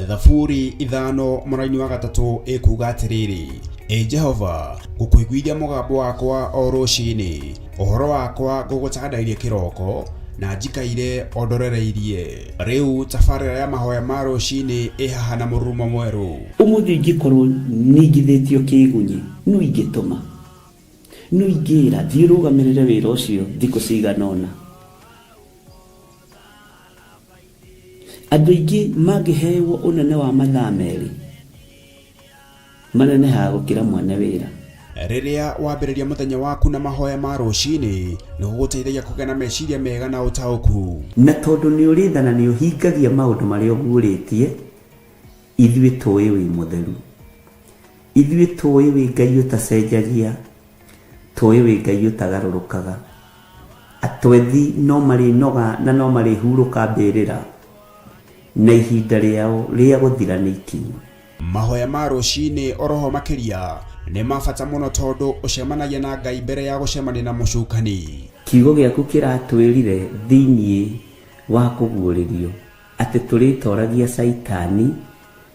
Thaburi ithano mũraini wa gatatũ ĩkuga atĩrĩrĩ: Jehova, ngũkũiguithia mũgambo wakwa o rũciinĩ, ũhoro wakwa ngũgũcandairie kĩroko, na njikaire ondorereirie. Rĩu tabarĩra ya mahoya ma rũciinĩ ĩhaha na mũrurumo mwerũ. Ũmũthĩ ingĩkorwo nĩingithĩtio kĩgunyi, no ingĩtũma, no ingĩra thiĩ rũgamĩrĩre wĩra ũcio thikũ cigana ũna. Andũ aingĩ mangĩheyo ũnene wa mathaa merĩ, manenehaga gũkĩra mwene wĩra. Rĩrĩa wambĩrĩria mũthenya waku na mahoya ma rũciinĩ, nĩ gũgũteithagia kũgĩa na meciria mega na ũtaũku. Na tondũ nĩ ũrĩtha na nĩ ũhingagia maũndũ marĩa ũguũrĩtie, ithuĩ tũĩ wĩ mũtheru, ithuĩ tũĩ wĩ Ngai ũtacenjagia, tũĩ wĩ Ngai ũtagarũrũkaga. Atwethi no marĩnoga na no marĩhurũka mbĩrĩra, na ihinda rĩao rĩa gũthira nĩ ikinyu. Mahoya ma rũciinĩ oroho makĩria nĩ mabata mũno tondũ ũcemanagia na Ngai mbere ya gũcemania na mũcukani. Kiugo gĩaku kĩratwĩrire thĩinĩ wa kũguũrĩrio atĩ tũrĩtoragia Saitani,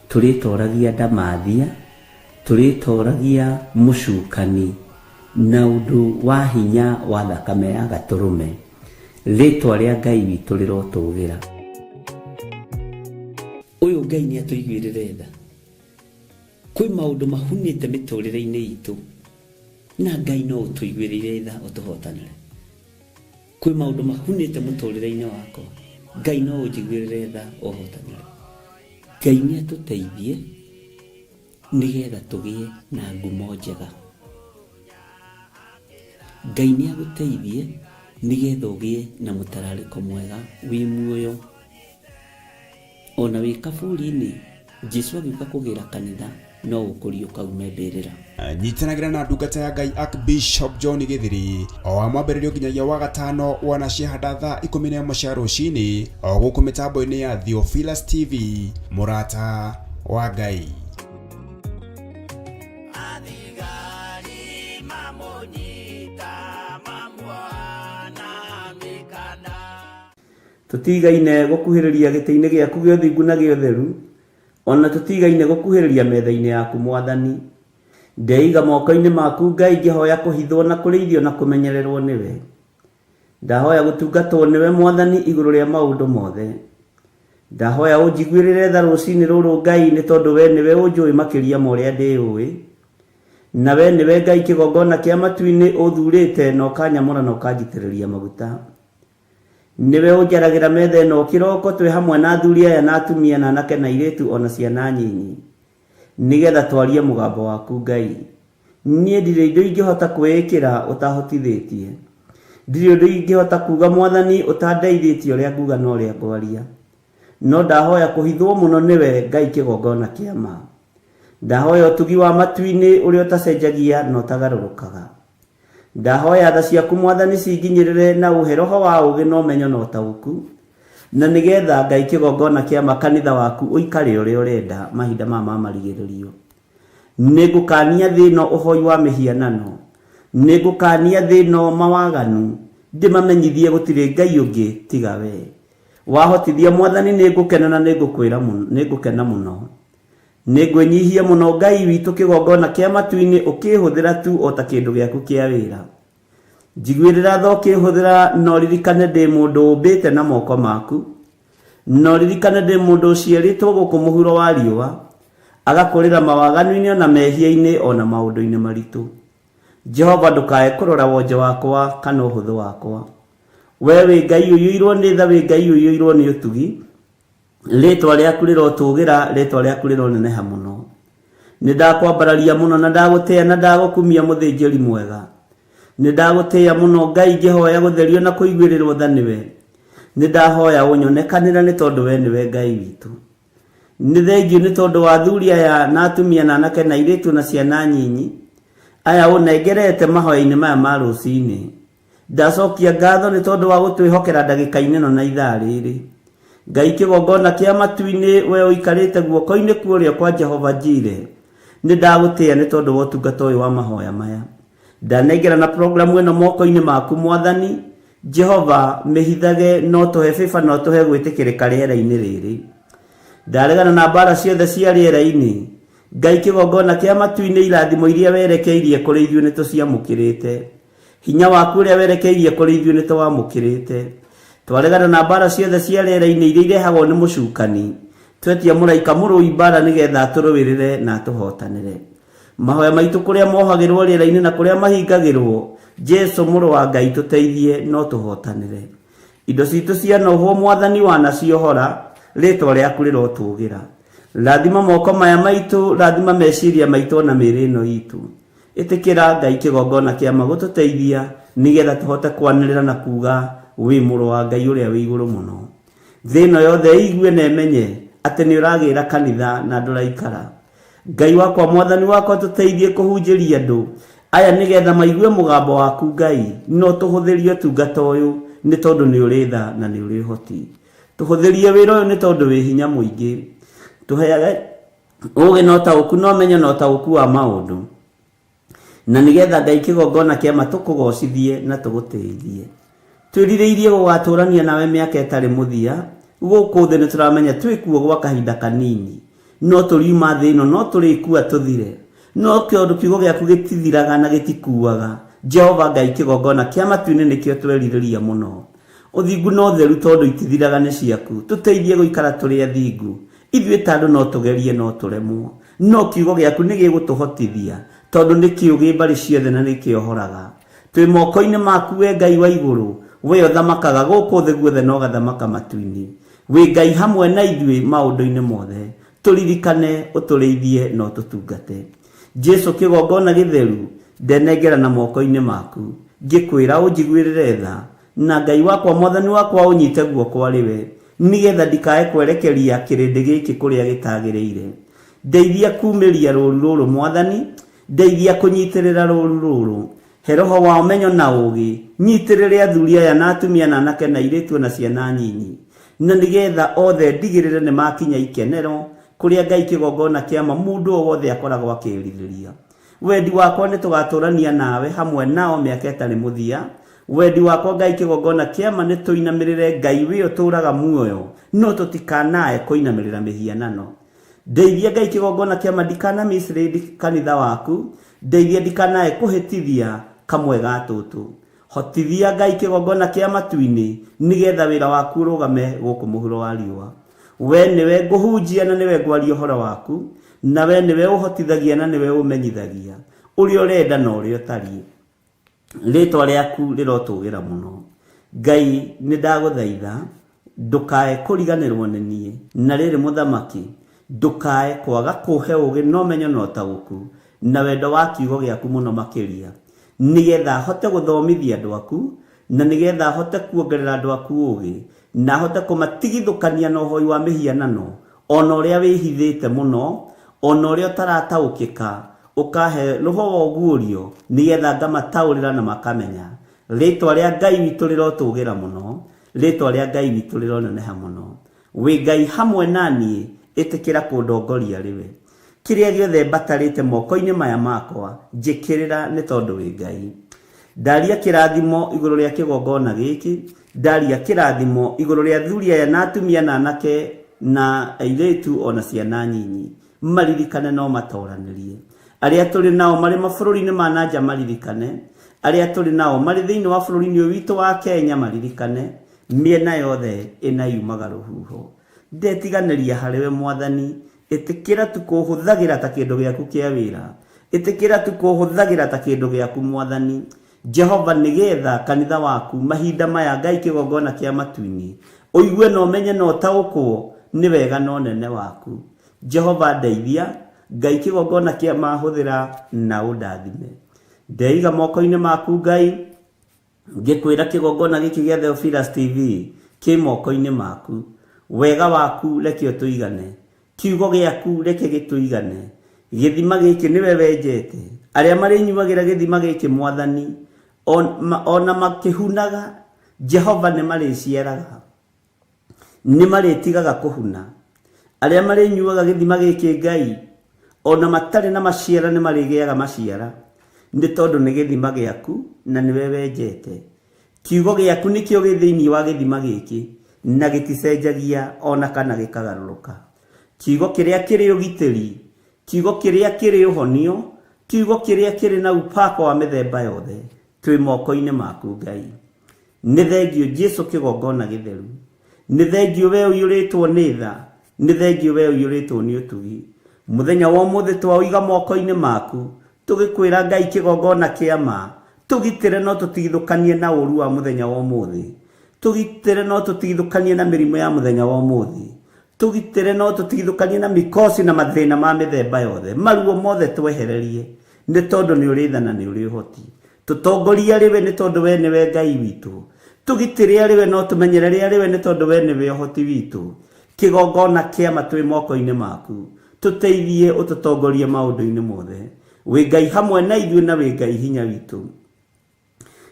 tũrĩtoragia ndamathia, tũrĩtoragia mũcukani na ũndũ wa hinya wa thakame ya gatũrũme. Rĩtwa rĩa Ngai witũ rĩrotũgĩra. Ũyũ Ngai nĩ atũiguĩrĩre tha. Kwĩ maũndũ mahunĩte mĩtũrĩre-inĩ itũ, na Ngai no ũtũiguĩrĩre tha ũtũhotanĩre. Kwĩ maũndũ mahunĩte mũtũrĩre-inĩ wakwa, Ngai no ũnjiguĩrĩre tha ũhotanĩre. Ngai nĩ atũteithie nĩgetha tũgĩe na ngumo njega. Ngai nĩ agũteithie nĩgetha ũgĩe na mũtararĩko mwega wĩ muoyo. Ona wĩ kaburi-inĩ, Jesũ agĩũka kũgĩra kanitha, no ũkũrio kaume mbĩrĩra. Nyitanagĩra na ndungata ya Ngai Archbishop John Gĩthiri o wa mwambĩrĩrio nginyagia wa gatano wana ciahanda thaa 11 cia rũciinĩ o gũkũ mĩtambo-inĩ ya Theophilus TV, mũrata wa Ngai. Tũtigaine gũkuhĩrĩria gĩtĩ-inĩ gĩaku gĩa ũthingu na gĩa ũtheru, ona tũtigaine gũkuhĩrĩria metha-inĩ yaku Mwathani. Ndeiga moko-inĩ maku Ngai, ngĩhoya kũhithwo na kũrĩithio na kũmenyererwo nĩwe. Ndahoya gũtungatwo nĩwe Mwathani igũrũ rĩa maũndũ mothe. Ndahoya ũnjiguĩrĩre tha rũciinĩ rũrũ Ngai, nĩ tondũ we nĩwe ũnjũĩ makĩria ma ũrĩa ndĩũĩ. Na we nĩwe Ngai kĩgongona kĩa matu-inĩ ũthurĩte na ũkanyamũra na ũkanjitĩrĩria maguta. Niwe ũnjaragĩra metha ĩno kĩroko twĩ hamwe na athuri aya na atumia na anake na airĩtu ona ciana nyinyi, nĩgetha twarie mũgambo waku Ngai. Niĩ ndirĩ indo ingĩhota kwĩĩkĩra ũtahotithĩtie, ndirĩ indo ingĩhota kuga Mwathani ũtandeithĩtie ũrĩa nguga na ũrĩa ngwaria. No ndahoya kũhithwo mũno nĩwe Ngai kĩgongona kĩa ma. Ndahoya ũtugi wa matu-inĩ ũrĩa ũtacenjagia na ũtagarũrũkaga. Ndahoya tha ciaku Mwathani cinginyĩrĩre na ũhe roho wa ũũgĩ na ũmenyo na ũtaũku, na nĩgetha Ngai kĩgongona kĩa makanitha waku ũikare ũrĩa ũrenda mahinda ma marigĩrĩrio. Nĩngũkania thĩ ĩno ũhoi wa mĩhianano, nĩngũkania thĩ ĩno mawaganu, ndĩmamenyithie gũtirĩ Ngai ũngĩ tiga we. Wahotithia Mwathani nĩngũkena na nĩngũkena mũno. Nĩngwĩnyihia mũno Ngai witũ kĩgongona kĩa matu-inĩ ũkĩhũthĩra tu o ta kĩndũ gĩaku kĩa wĩra. Njiguĩrĩra tha ũkĩhũthĩra na ũririkane ndĩ mũndũ ũmbĩte na moko maku, na ũririkane ndĩ mũndũ ũciarĩtwo gũkũ mũhuro wa riũa, agakũrĩra mawaganu-inĩ ona mehia-inĩ ona maũndũ-inĩ maritũ. Jehova ndũkae kũrora wonje wakwa kana ũhũthũ wakwa. wewe ngai uyuirwo nĩ tha we ngai uyuirwo nĩ ũtugi rĩtwa rĩaku rĩrotũgĩra rĩtwa rĩaku rĩroneneha mũno nĩ ndakwambararia mũno na ndagũtĩĩa na ndagũkumia mũthĩnjĩri mwega nĩ ndagũtĩĩa mũno ngai ngĩhoya gũtherio na kũiguĩrĩrwo tha nĩwe nĩ ndahoya ũnyonekanĩra nĩ tondũ we nĩwe ngai witũ nĩ thengiũ nĩ tondũ wa athuri aya na atumia na anake na airĩtu na ciana nyinyi aya ũnengerete mahoya-inĩ maya ma rũcinĩ ndacokia ngatho nĩ tondũ wa gũtwĩhokera ndagĩka-inĩ ĩno na ithaa rĩrĩ ngai kĩgongona kĩa matu-inĩ we ũikarĩte guoko-inĩ kuorĩo kwa Jehova Jire nĩ ndagũtĩĩa nĩ tondũ wa ũtungata ũyũ wa mahoya maya ndanengera na programu ĩno moko-inĩ maku mwathani Jehova mĩhithage no tũhe bĩba no tũhe gwĩtĩkĩrĩka rĩera-inĩ rĩrĩ ndaregana na mbara ciothe cia rĩera-inĩ ngai kĩgongona kĩa matu-inĩ irathimo iria werekeirie kũrĩ ithuĩ nĩ tũciamũkĩrĩte hinya waku ũrĩa werekeirie kũrĩ ithuĩ nĩ tũwamũkĩrĩte twaregana na mbara ciothe cia rĩera-inĩ iria irehagwo nĩ mũcukani twetia mũraika mũrũi mbara nĩgetha atũrũĩrĩre na atũhotanĩre mahoya maitũ kũrĩa mohagĩrwo rĩera-inĩ na kũrĩa mahingagĩrwo Jesu mũrũ wa Ngai tũteithie no tũhotanĩre indo citũ cia nohwo mwathani wanaciohora rĩtwa rĩaku rĩrotũgĩra rathima moko maya maitũ rathima meciria maitũ na mĩĩrĩ ĩno itũ ĩtĩkĩra Ngai kĩgongona kĩa magũtũteithia nĩgetha tũhote kwanĩrĩra na kuga wĩ mũrũ wa Ngai ũrĩa wĩ igũrũ mũno thĩ ĩno yothe ĩigue na ĩmenye atĩ nĩ ũragĩra kanitha na ndũraikara Ngai wakwa mwathani wakwa tũteithie kũhunjĩria andũ aya nĩgetha maigue mũgambo waku Ngai no tũhũthĩrie ũtungata ũyũ nĩ tondũ nĩ ũrĩ tha na nĩ ũrĩ ũhoti tũhũthĩrie wĩra ũyũ nĩ tondũ wĩ hinya mũingĩ tũheage ũũgĩ na ũtaũku na ũmenyo na ũtaũku wa maũndũ na nĩgetha Ngai kĩgongona kĩa tũkũgocithie na tũgũteithie twĩrirĩirie gũgatũrania nawe mĩaka ĩtarĩ mũthia gũkũ thĩ nĩ tũramenya twĩkuo gwa kahinda kanini no tũriuma thĩ ĩno no tũrĩkua tũthire no kĩondũ kiugo gĩaku gĩtithiraga na gĩtikuaga Jehova Ngai kĩgongona kĩa matu-inĩ nĩkĩo twerirĩria mũno ũthingu no theru tondũ itithiraga nĩ ciaku tũteithie gũikara tũrĩ athingu ithuĩ ta andũ no tũgerie no tũremwo no kiugo gĩaku nĩ gĩgũtũhotithia tondũ nĩ kĩũgĩ mbarĩ ciothe na nĩ kĩohoraga twĩ moko-inĩ maku we Ngai wa igũrũ we ũthamakaga gũkũ thĩ guothe no gathamaka matu-inĩ wĩ Ngai hamwe na ithuĩ maũndũ-inĩ mothe tũririkane ũtũrĩithie no tũtungate Jesu kĩgongona gĩtheru ndenengera na moko-inĩ maku ngĩkwĩra ũnjiguĩrĩre tha na Ngai wakwa mwathani wakwa ũnyite guoko arĩwe nĩgetha ndikae kwerekeria kĩrĩndĩ gĩkĩ kũrĩa gĩtagĩrĩire ndeithia kumĩria rũũru rũrũ mwathani ndeithia kũnyitĩrĩra rũũru rũrũ he roho wa ũmenyo na ũũgĩ nyitĩrĩre athuri aya na atumia na anake na airĩtu na ciana nyinyi na nĩgetha othe ndigĩrĩre nĩ makinya ikenero kũrĩa Ngai kĩgongona kĩama mũndũ o wothe akoragwo akĩĩrirĩria wendi wakwa nĩ tũgatũrania nawe hamwe nao mĩaka ĩtarĩ mũthia wendi wakwa Ngai kĩgongona kĩama nĩ tũinamĩrĩre Ngai wĩ ũtũũraga muoyo no tũtikanae kũinamĩrĩra mĩhianano ndeithia Ngai kĩgongona kĩama ndikanamĩcirĩri kanitha waku ndeithia ndikanae kũhĩtithia kamwe ga tũtũ hotithia Ngai kĩgongona kĩa matu-inĩ nĩgetha wĩra waku ũrũgame gũkũ mũhuro wa riũa we nĩwe ngũhunjia na nĩwe ngwaria ũhoro waku na we nĩwe ũhotithagia na nĩwe ũmenyithagia ũrĩa ũrenda na ũrĩa ũtariĩ rĩtwa rĩaku rĩrotũgĩra mũno Ngai nĩ ndagũthaitha ndũkae kũriganĩrwo nĩ niĩ na rĩrĩ mũthamaki ndũkae kwaga kũhe ũũgĩ na ũmenyo na ũtaũku na wendo wa kiugo gĩaku mũno makĩria nĩgetha hote gũthomithia andũ aku na nĩgetha hote kuongerera andũ aku ũũgĩ na hote kũmatigithũkania na ũhoi wa mĩhianano ona ũrĩa wĩhithĩte mũno ona ũrĩa ũtarataũkĩka ũkahe roho wa ũguũrio nĩgetha ngamataũrĩra na makamenya rĩtwa rĩa Ngai witũ rĩrotũgĩra mũno rĩtwa rĩa Ngai witũ rĩroneneha mũno wĩ Ngai hamwe naniĩ ĩtĩkĩra kũndongoria rĩwe kĩrĩa gĩothe mbatarĩte moko-inĩ maya makwa njĩkĩrĩra nĩ tondũ wĩ Ngai ndaria kĩrathimo igũrũ rĩa kĩgongona gĩkĩ ndaria kĩrathimo igũrũ rĩa athuri aya na atumia na anake na airĩtu ona ciana nyinyi maririkane no matoranĩrie arĩa tũrĩ nao marĩ mabũrũri-inĩ ma nanja maririkane arĩa tũrĩ nao marĩ thĩinĩ wa bũrũri-inĩ ũyũ witũ wa Kenya maririkane mĩena yothe ĩna yumaga rũhuho ndetiganĩria harĩwe mwathani ĩtĩkĩra tu kũhũthagĩra ta kĩndũ gĩaku kĩa wĩra ĩtĩkĩra tu kũhũthagĩra ta kĩndũ gĩaku mwathani Jehova nigetha kanitha waku mahinda maya Ngai kigongona kia matu-ini uigue no menye no taukwo ni wega no nene waku. Jehova ndeithia Ngai kigongona kia mahuthira na undathime. Ndeiga moko-ini maku Ngai, ngikwira kigongona giki gia Theophilus TV ki moko-ini maku. Wega waku reke tuigane, kiugo giaku reke gituigane. Githima giki niwe wenjete, aria mari nyuagira githima giki Mwathani ona makihunaga Jehova ni mariciaraga, ni maritigaga kuhuna. Aria mari nyuaga githima giki Ngai ona matari na maciara ni marigiaga maciara, ni tondu ni githima giaku na niwe wenjete. Kiugo giaku nikio gi thiini wa githima giki na giticenjagia ona kana gikagaruruka. Kiugo kiria kiri ugitiri, kiugo kiria kiri uhonio, kiugo kiria kiri na upako wa mithemba yothe twi moko-ini maku Ngai. Ni thengio Jesu kigongona githeru, ni thengio we uyuritwo ni tha, ni thengio we uyuritwo ni utugi. Muthenya wa umuthi twaiga moko-ini maku, tugikwira Ngai kigongona kia ma, tugitire no tutigithukanie na uru wa muthenya wa umuthi, tugitire no tutigithukanie na mirimo ya muthenya wa umuthi, tugitire no tutigithukanie na mikosi na mathina ma mithemba yothe, maruo mothe twehererie ni tondu ni uri tha na ni uri uhoti. Tutongoria riwe ni tondu we niwe Ngai witu, tugitire riwe no tumenyerere riwe ni tondu we niwe uhoti witu. Kigongona kia matwi moko-ini maku, tuteithie ututongorie maundu-ini mothe. Wi Ngai hamwe na ithuĩ na wi Ngai hinya witu,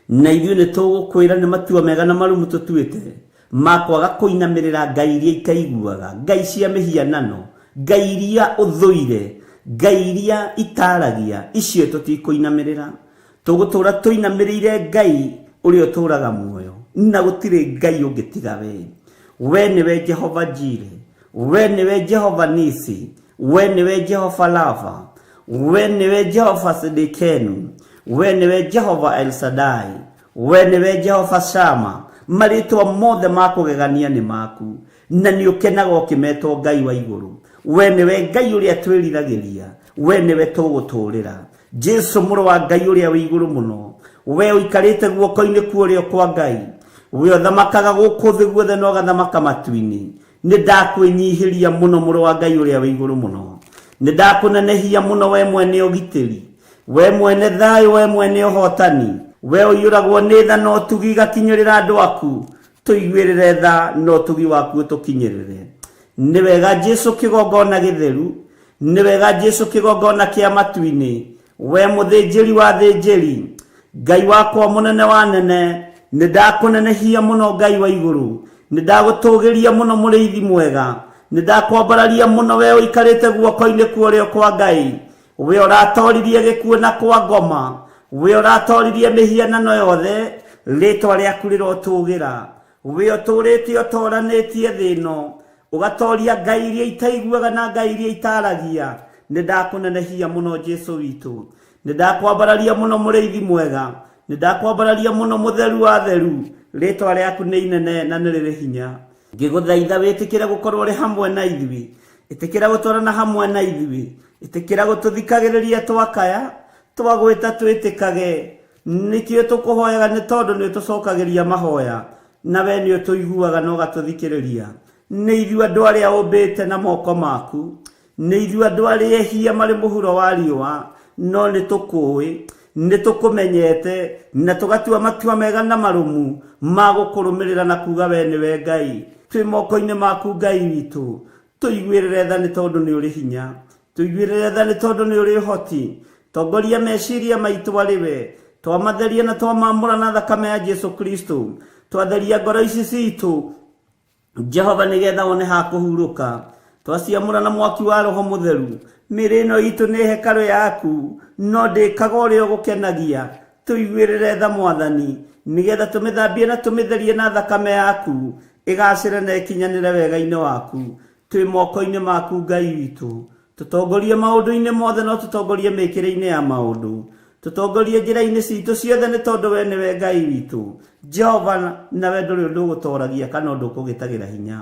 na ithuĩ ni tugukwira ni matua mega na marumu tutuite makwaga kuinamirira ngai iria ikaiguaga, ngai cia mihianano, ngai iria uthuire, ngai iria itaragia, icio tutikuinamirira. Tugutura tuinamirire Ngai uria uturaga muoyo, na gutire ngai ungitiga we. We niwe Jehova Jire, we niwe Jehova Nisi, we niwe Jehova Lava, we niwe Jehova Sidikenu, we niwe Jehova El Shaddai, we niwe Jehova Shama. Maritwa mothe makugegania ni maku, na ni ukenaga ukimetwo Ngai wa iguru. We niwe Ngai uria twiriragiria, we niwe tuguturira. Jesu muru wa Ngai uria wi iguru muno, we uikarite guoko-ini kuorio kwa Ngai, we uthamakaga guku thi guothe no gathamaka matu-ini. Ni ndakwinyihiria muno muru wa Ngai uria wi iguru muno, ni ndakunenehia muno we mwene ugitiri, we mwene thayo, we mwene uhotani, we uyuragwo ni tha no tugi gakinyirira andu aku, tuiguirire tha no tugi waku tukinyirire. Ni wega Jesu kigongona githeru, ni wega Jesu kigongona kia matu-ini, we muthinjiri wa thinjiri, Ngai wakwa munene wa nene. Ni ndakunenehia muno Ngai wa iguru, ni ndagutugiria muno muriithi mwega, ni ndakwambararia muno we uikarite guoko-ini kuorio kwa Ngai, we uratoririe gikuo na kwa ngoma, we uratoririe mihianano yothe, ritwa riaku rirotugira, we uturite utoranitie thino, ugatoria ngai iria itaiguaga na ngai iria itaragia. Ni ndakunenehia muno Jesu witu, ni ndakwambararia muno muriithi mwega, ni ndakwambararia muno mutheru wa theru, ritwa riaku ni inene na ni riri hinya. Ngiguthaitha witikire gukorwo ri hamwe na ithui, itikira gutwarana hamwe na ithui, itikira gututhikagiriria twakaya, twagwita twitikage. Nikio tukuhoyaga ni tondu ni tucokagiria mahoya, na we ni tuiguaga no gatuthikiriria. Ni ithui andu aria umbite na moko maku, ni ithui andu aria ehia mari muhuro wa riua, no ni tukui, ni tukumenyete, na tugatua matua mega na marumu ma gukurumirira na kuga we niwe Ngai. Twi moko-ini maku Ngai witu, tuiguirire tha ni tondu ni uri hinya, tuiguirire tha ni tondu ni uri hoti. Tongoria meciria maitu ariwe, twamatheria na twamamura na thakame ya Jesu Kristo, twatheria ngoro ici citu Jehova nigetha one ha kuhuruka. Twaciamura na mwaki wa Roho Mutheru, mĩĩrĩ ĩno itu ni hekalu yaku, no ndĩkaga ũrĩa ũgũkenagia. Tuiguĩrĩre tha Mwathani, nigetha tũmĩthambie na tũmĩtherie na thakame yaku, ĩgacĩre na ĩkinyanĩre wega-inĩ waku. Twĩ moko-inĩ maku Ngai witũ, tutongorie maũndũ-inĩ mothe, no tutongorie mĩĩkĩre-inĩ ya maũndũ, tutongorie njĩra-inĩ citũ ciothe nĩ tondũ we nĩwe Ngai witũ. Jehova, nawe ndũrĩ ũndũ ũgũtoragia kana ũndũ ũkũgĩtagĩra hinya.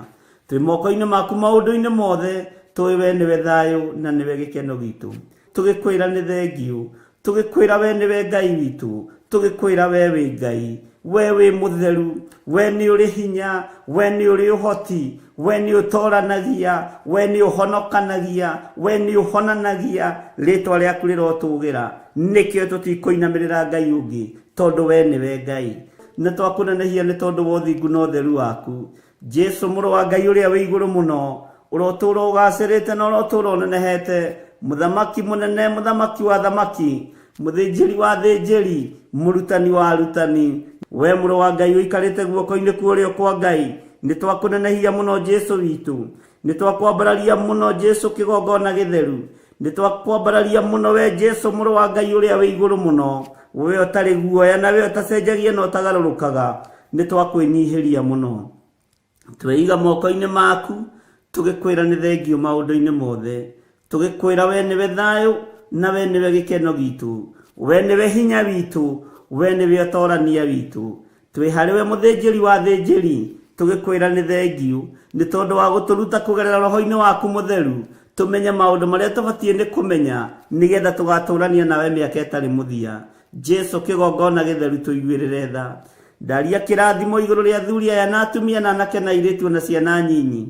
Twĩ moko-inĩ maku maũndũ-inĩ mothe, tũĩ we nĩwe thayũ na nĩwe gĩkeno gitũ. Tũgĩkwĩra nĩ thengio, tũgĩkwĩra we nĩwe Ngai witũ, tugikwira we wi Ngai, we wi mutheru, we ni uri hinya, we ni uri uhoti, we ni utoranagia, we ni uhonokanagia, we ni uhonanagia, ritwa riaku rirotugira, nikio tutikoinamirira Ngai ungi, tondu we ni we Ngai. Na twakunenehia ni tondu wa uthingu na utheru waku. Jesu muru wa Ngai uria wi iguru muno, urotura ugacirite na urotura unenehete, muthamaki munene, muthamaki wa thamaki, muthinjiri wa thinjiri, murutani wa arutani, we muru wa Ngai uikarite guoko-ini kurio kwa Ngai. Ni twakunenehia muno Jesu witu, ni twakwambararia muno Jesu kigongona githeru, ni twakwambararia muno we Jesu muru wa Ngai uria wi iguru muno, we utari guoya na we utacenjagia na utagarurukaga, ni twakwinyihiria muno. Tweiga moko-ini maku, tugikwira ni thengio maundu-ini mothe, tugikwira we niwe thayu na we niwe gikeno gitu, we niwe hinya witu, we niwe utorania witu. Twi hariwe muthinjiri wa thinjiri, tugikwira ni thengio ni tondu wa guturuta kugerera roho-ini waku mutheru, tumenye maundu maria tubatie ni kumenya, nigetha tugaturania nawe miaka itari muthia. Jesu kigongona githeru tuiguirire tha. Ndaria kirathimo iguru ria thuri aya na atumia na anake na airitu na ciana nyinyi.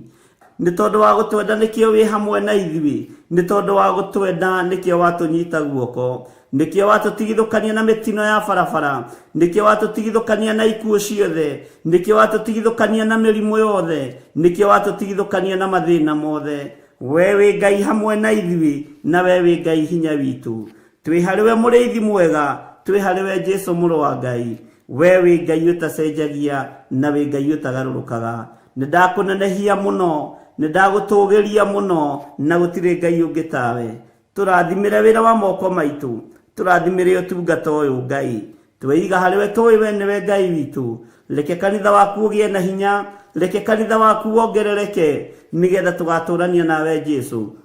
Ni tondu wa gutwenda nikio wi hamwe na ithui, ni tondu wa gutwenda nikio watunyita guoko, nikio watutigithukania na mitino ya barabara, nikio watutigithukania na ikuo ciothe, nikio watutigithukania na mirimu yothe, nikio watutigithukania na mathina mothe. We wi Ngai hamwe na ithui, na we wi Ngai hinya witu. Twi hariwe muriithi mwega, twi hariwe Jesu muru wa Ngai, we wi Ngai utacenjagia na wi Ngai utagarurukaga. Nidakunenehia muno, nidagutugiria muno, na gutire Ngai ungi tawe. Turathimire wira wa moko maitu, turathimire utungata uyu Ngai. Tweiga hariwe tui we niwe Ngai witu. Reke kanitha waku ugie na hinya, reke kanitha waku wongerereke, nigetha tugaturania nawe Jesu.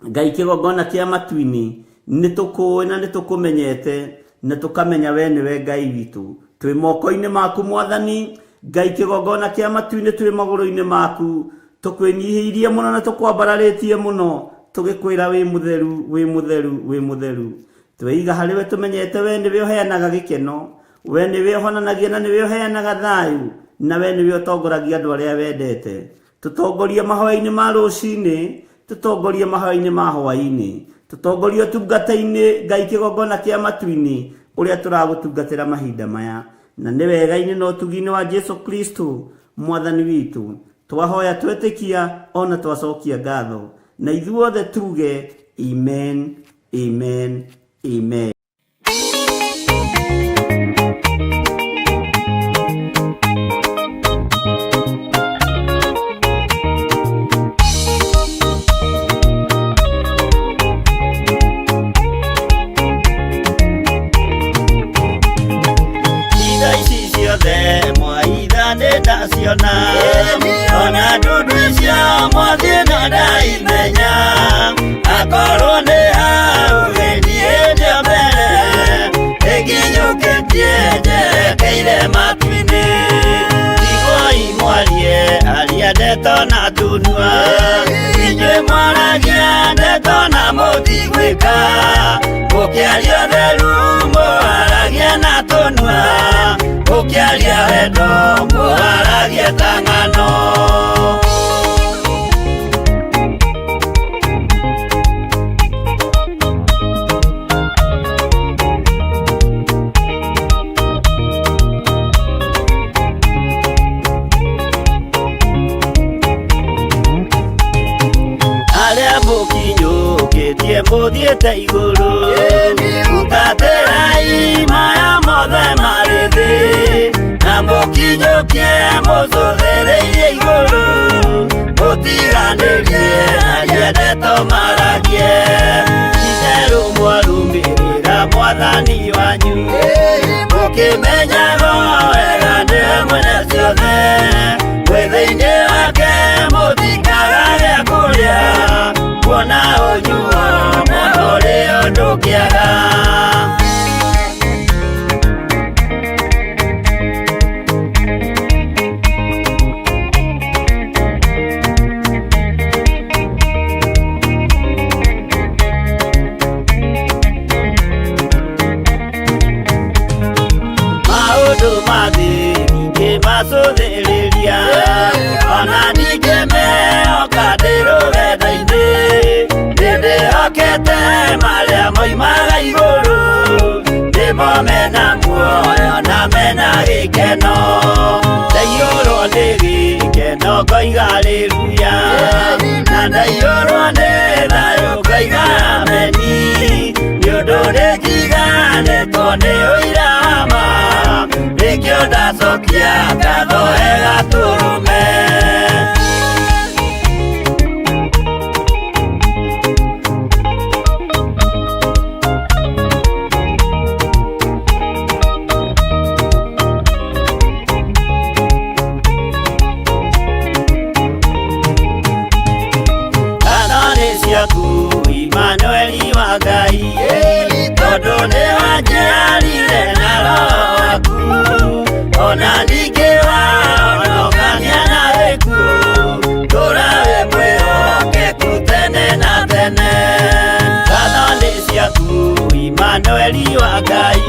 Ngai kigongona kia matu-ini, nitukuwi na nitukumenyete, na tukamenya we niwe Ngai witu. Twi moko-ini maku Mwathani, Ngai kigongona kia matu-ini twi maguru-ini maku, tukwinyihiirie muno na tukwambararitie muno, tugikwira wi mutheru, wi mutheru, wi mutheru. Tweiga hariwe tumenyete we niwe uheanaga gikeno, we niwe uhonanagia na niwe uheanaga thayu, na we niwe utongoragia andu aria wendete. Tutongorie mahoya-ini ma rucini, tutongorie mahoya-ini ma hwaini, tutongorie utungata-ini Ngai kigongona kia matu-ini uria turagutungatira mahinda maya. Na ni wega-ini na utugi-ini wa Jesu Kristo Mwathani witu, twahoya twetikia ona twacokia ngatho, na ithuothe tuge amen, amen, amen. Ona ndudu cia mwathie na ndaimenya, akorwo nĩ hau gĩthiĩte mbere, ĩkinyũkĩtie njerekeire matu-inĩ. Igoi mwarie aria ndeto na tunua, inyuĩ mwaragia ndeto na mũtigwĩka, mũkĩaria ũtheru mwaragia na tunua, mũkĩaria wendo mwaragia ta ng'ano. Aria mũkinyũkĩtie mũthiĩte igũrũ, mutatĩrai maya mothe marĩ thĩ, na mũkinyũkie mũcũthĩrĩirie igũrũ, mũtiganĩrie aria ndeto maragie. Itherũ mwarũmĩrĩra Mwathani wanyu, mũkĩmenyaga wega nĩwe mwene ciothe, mwĩthĩ-inĩ wake mũtikaga gĩa kũrĩa, kuona ũnyuo na ũrĩo ndũkĩaga. ngaiga haleluya na ndaiyũrwo nĩ thayũ ngaiga ameni nĩũndũ nĩnjiganĩtwo nĩ ũira wa ma nĩkĩo ndacokia ngatho he Gatũrũme. Imanueli wa Ngai tondũ nĩ wanjiarire na roho waku ona ningĩ wahonokania na gĩkuũ tũra wĩ mwĩhokeku tene na tene. Ngatho nĩ ciaku Imanueli wa Ngai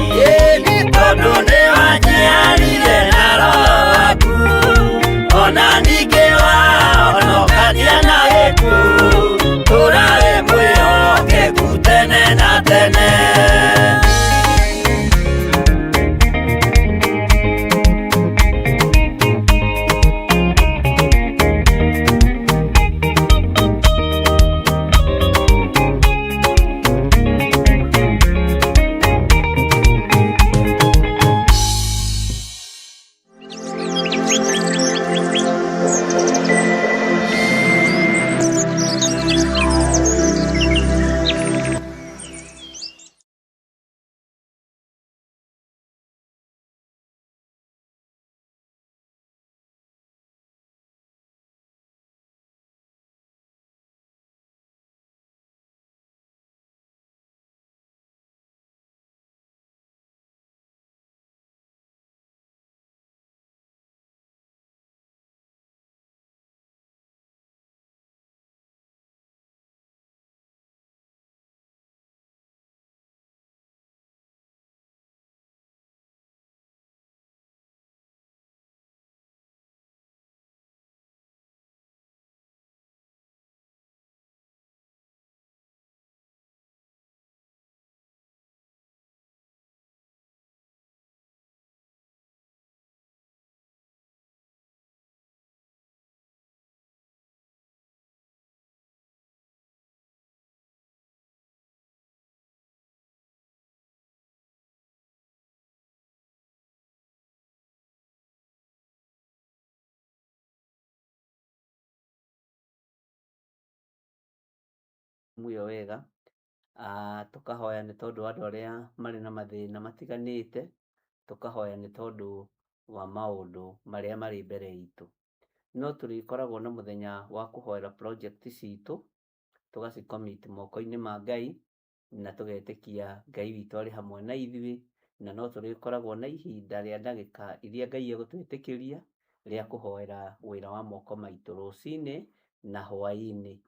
tondũ nĩ wanjiarire na roho waku ona ningĩ wahonokania na gĩkuũ tũra wĩ mwĩhokeku tene na tene. Muyo wega tukahoya nĩ tondũ wa andũ arĩa marĩ na mathĩna matiganĩte, tukahoya nĩ tondũ wa maũndũ marĩa marĩ mbere itũ. No tũrĩkoragwo na mũthenya wa kũhoera project citũ tugaci-commit moko-inĩ ma Ngai na tũgetĩkia Ngai witũ arĩ hamwe na ithuĩ, na no tũrĩkoragwo na ihinda rĩa ndagĩka iria Ngai egũtwĩtĩkĩria rĩa kũhoera wĩra wa moko maitũ rũcinĩ na hwaĩ-inĩ.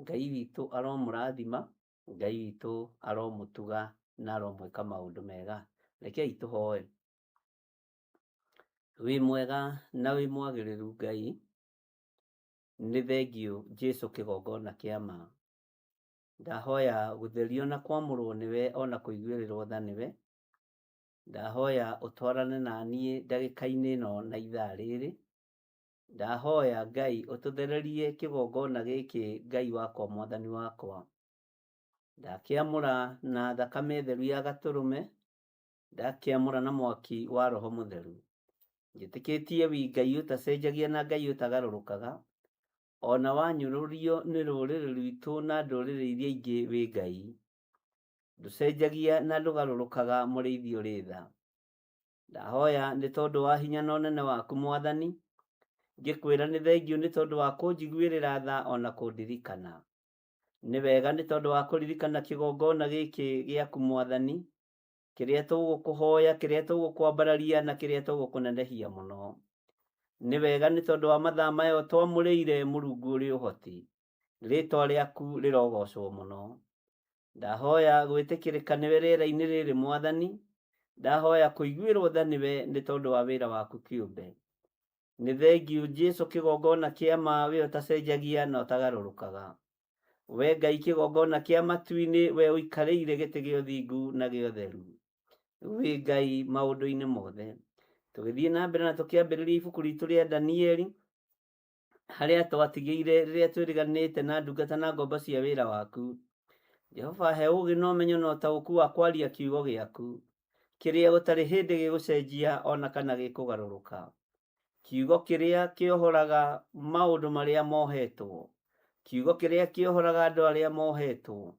Ngai witũ aromũrathima, Ngai witũ aromũtuga na aromwĩka maũndũ mega. Rekei tũhoe. Wĩ mwega na wĩ mwagĩrĩru Ngai, nĩ thengiũ Jesũ kĩgongona kĩa ma. Ndahoya gũtherio na kwamũrwo nĩwe ona kũiguĩrĩrwo tha nĩwe. Ndahoya ũtwarane na niĩ ndagĩka-inĩ ĩno na ithaa rĩrĩ. Ndahoya Ngai ũtũthererie kĩgongona gĩkĩ Ngai wakwa mwathani wakwa. Ndakĩamũra na thakame theru ya Gatũrũme, ndakĩamũra na mwaki wa Roho Mũtheru. Njĩtĩkĩtie wĩ Ngai ũtacenjagia na Ngai ũtagarũrũkaga, ona wanyũrũrio nĩ rũrĩrĩ rwitũ na ndũrĩrĩ iria ingĩ wĩ Ngai. Ndũcenjagia na ndũgarũrũkaga mũrĩithi ũrĩ tha. Ndahoya nĩ tondũ wa hinya na ũnene waku mwathani, ngĩkwĩra nĩ thengiũ nĩ tondũ wa kũnjiguĩrĩra tha ona kũndirikana. Nĩ wega nĩ tondũ wa kũririkana kĩgongona gĩkĩ gĩaku mwathani, kĩrĩa tũgũkũhoya, kĩrĩa tũgũkwambararia na kĩrĩa tũgũkũnenehia mũno. Nĩ wega nĩ tondũ wa mathaa maya twamũrĩire Mũrungu ũrĩ ũhoti, rĩtwa rĩaku rĩrogocwo mũno. Ndahoya gwĩtĩkĩrĩka nĩwe rĩera-inĩ rĩrĩ mwathani, ndahoya kũiguĩrwo tha nĩwe nĩ tondũ wa wĩra waku kĩũmbe. Nĩ thengiũ Jesũ kĩgongona kĩa ma, we ũtacenjagia na ũtagarũrũkaga. We Ngai kĩgongona kĩa matu-inĩ, we ũikarĩire gĩtĩ gĩa ũthingu na gĩa ũtheru. Wĩ Ngai maũndũ-inĩ mothe. Tũgĩthiĩ na mbere na tũkĩambĩrĩria ibuku ritũ rĩa Danieli, haria twatigĩire rĩrĩa twĩriganĩte na ndungata na ngombo cia wĩra waku. Jehova, he ũũgĩ na ũmenyo na ũtaũku wa kwaria kiugo gĩaku, kĩrĩa gũtarĩ hĩndĩ gĩgũcenjia ona kana gĩkũgarũrũka. Kiugo kĩrĩa kĩohoraga maũndũ marĩa mohetwo, kiugo kĩrĩa kĩohoraga andũ arĩa mohetwo,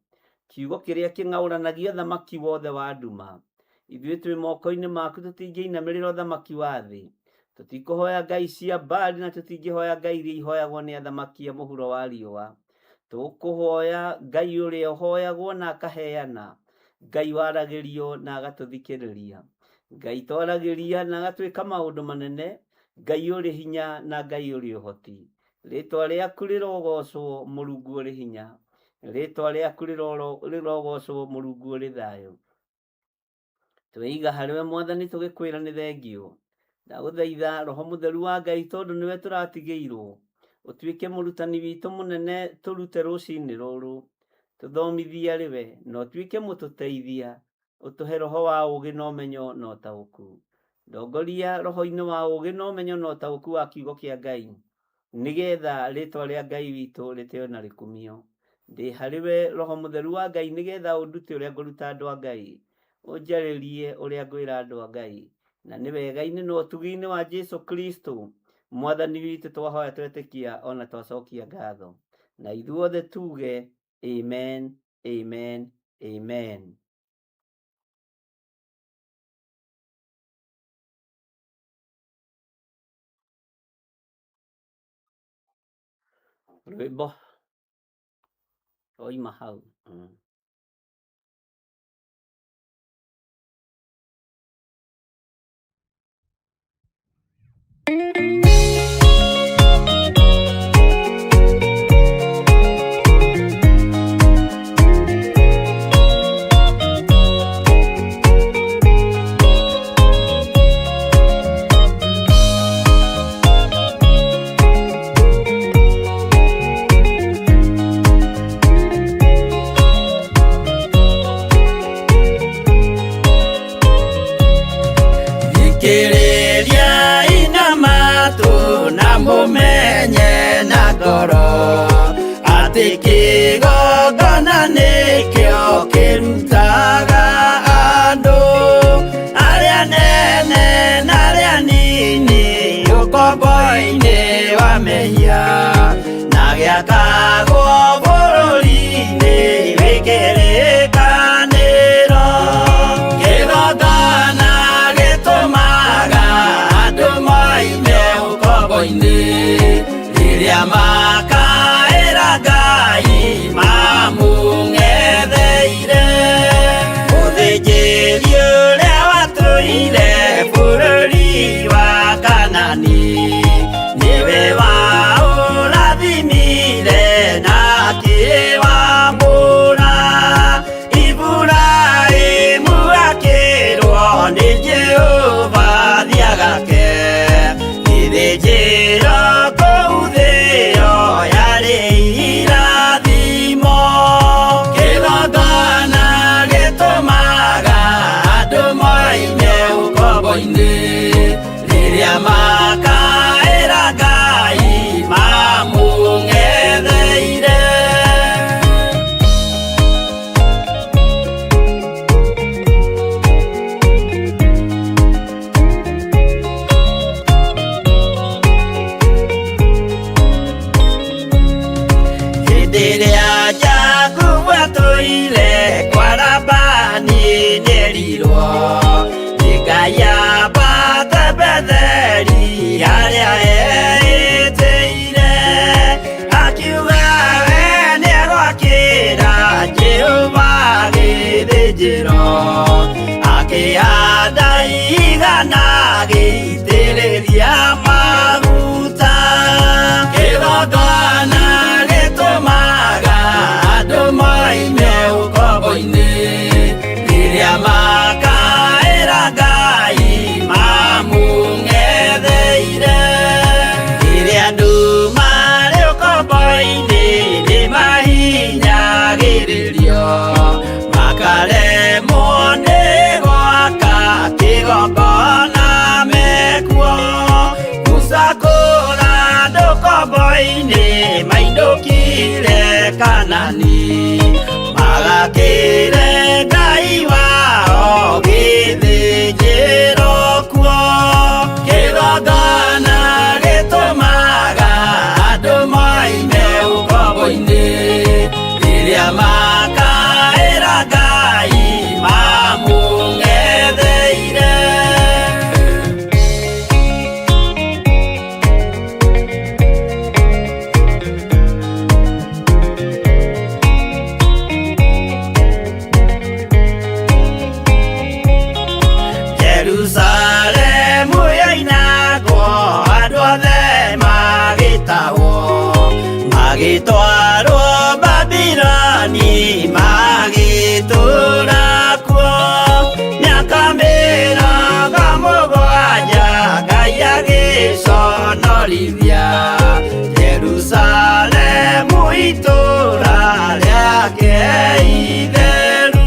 kiugo kĩrĩa kĩng'aũranagia ũthamaki wothe wa nduma. Ithuĩ twĩ moko-inĩ maku, tũtingĩinamĩrĩra ũthamaki wa thĩ, tũtikũhoya ngai cia Baali na tũtingĩhoya ngai iria ihoyagwo nĩ athamaki a mũhuro wa riũa. Tũkũhoya ngai ũrĩa ũhoyagwo na akaheana, ngai waragĩrio na agatũthikĩrĩria, ngai twaragĩria na agatuĩka maũndũ manene, ngai ũrĩ hinya na ngai ũrĩ ũhoti. Rĩtwa rĩaku rĩrogocwo, Mũrungu ũrĩ hinya. Rĩtwa rĩaku rĩrogocwo, Mũrungu ũrĩ thayũ. Twĩiga harĩwe Mwathani tũgĩkwĩra nĩ thengio. Ndagũthaitha Roho Mũtheru wa Ngai, tondũ nĩwe tũratigĩirwo, ũtuĩke mũrutani witũ mũnene, tũrute rũcinĩ rũrũ, tũthomithie arĩwe na ũtuĩke mũtũteithia, ũtũhe roho wa ũũgĩ na ũmenyo na ũtaũku. Ndongoria roho-inĩ wa ũũgĩ na ũmenyo na ũtaũku wa kiugo kĩa Ngai, nĩgetha rĩtwa rĩa Ngai witũ rĩtĩo na rĩkumio. Ndĩ harĩwe Roho Mũtheru wa Ngai, nĩgetha ũndute ũrĩa ngũruta andũ a Ngai, ũnjarĩrie ũrĩa ngwĩra andũ a Ngai, na nĩ wega-inĩ na ũtugi-inĩ wa Jesu Kristo Mwathani witũ twahoya twetĩkia ona twacokia ngatho. Na ithuothe tuge amen, amen, amen. Rwĩmbo oima hau. Thikĩrĩria inamatu na mũmenye na ngoro, atĩ kĩgongona nĩkĩo kĩrutaga andũ arĩa nene na arĩa nini ũkombo-inĩ wa mehia, na gĩakagwo bũrũri-inĩ wĩkĩrĩkanĩro. Kĩgongona gĩtũmaga andũ moime ũkombo-inĩ, rĩrĩa makaĩra Ngai mamũng'etheire. Mũthĩnjĩri ũrĩa watũire bũrũri wa Kanani, nĩwe waũrathimire na akĩwamũra. Iburahĩmu akĩrwo nĩ Jehova thiagake, gĩthĩnjĩro kũu thĩ ĩyo yarĩ irathimo. Kĩgongona gĩtũmaga andũ moime ũkombo-inĩ, rĩrĩa makaĩra Ngai mamũng'etheire. Hĩndĩ ĩrĩa Jakubu atũire kwa Labani nĩerirwo nĩ Ngai ambate Betheli harĩa eĩtĩire, akiuga we nĩegwakĩra Jehova gĩthĩnjĩro, akĩhanda igana gĩitĩrĩria maguta. Kĩgongona gĩtũmaga andũ moime ũkombo-inĩ, rĩrĩa makaĩra Ngai mamũng'etheire. Rĩrĩa andũ marĩ ũkombo-inĩ nĩmahinyagĩrĩrio, makaremwo nĩ gwaka Kanani magakĩre Ngai wao gĩthĩnjĩro kuo. Kĩgongona gĩtũmaga andũ moime ũkombo-inĩ rĩrĩa makaĩra Ngai mamũng'etheire. Jerusalemu yainagwo andũ othe magĩtahwo, magĩtwarwo Babironi magĩtũũra kuo mĩaka mĩrongo mũgwanja Ngai agĩconorithia Jerusalemu itũũra rĩake itheru.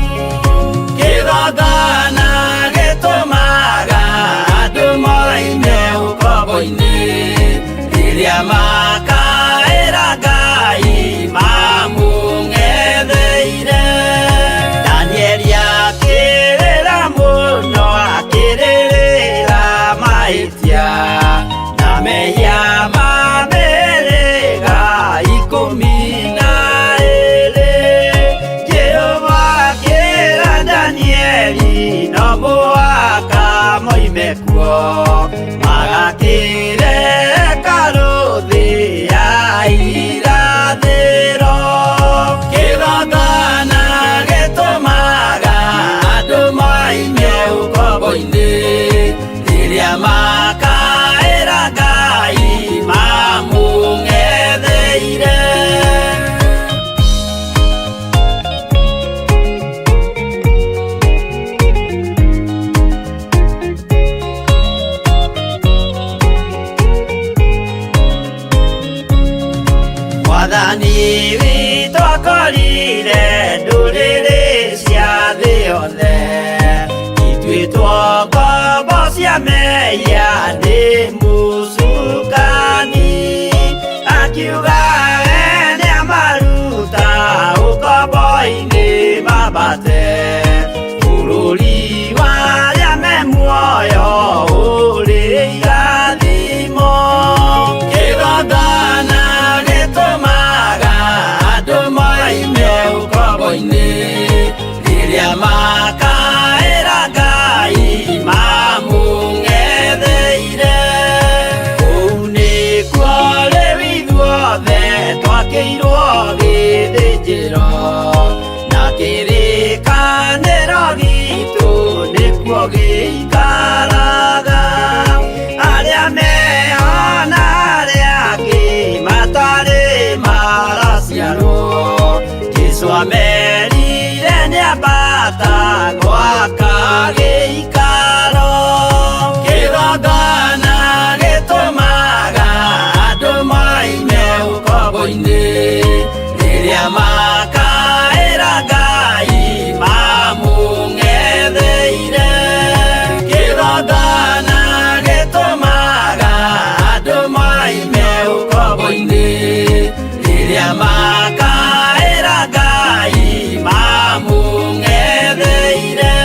Kĩgongona gĩtũmaga andũ moime ũkombo-inĩ rĩrĩa makaĩra Ngai mamũng'etheire. Danieli akĩrĩra mũno akĩrĩrĩra mahĩtia na mehia ma mĩhĩrĩga 12. Jehova akĩra Danieli no mũhaka moime kuo magakĩre hekarũ thĩ ya irathĩro. Kĩgongona gĩtũmaga andũ moime ũkombo-inĩ rĩrĩa makaĩra Ngai mamũng'etheire. Mwathani witũ akorire ndũrĩrĩ cia thĩ yothe, ituĩtwo ngombo cia mehia nĩ mũcukani. Akiuga we nĩamaruta ũkombo-inĩ mambate bũrũri warĩa me muoyo ũrĩ irathimo. Kĩgongona gĩtũmaga andũ moime ũkombo-inĩ rĩrĩa makaĩra Ngai mamũng'etheire. Kũu nĩkuo rĩu ithuothe twakĩirwo gĩthĩnjĩro na kĩrĩkanĩro gitũ nĩkuo gĩikaraga. Arĩa meho na arĩa angĩ matarĩ maraciarwo, Jesũ amerire nĩambata gwaka gĩikaro. Kĩgongona gĩtũmaga andũ moime ũkombo-inĩ rĩrĩa makaĩra Ngai mamũng'etheire. Kĩgongona gĩtũmaga andũ moime ũkombo-inĩ rĩrĩa makaĩra Ngai mamũng'etheire.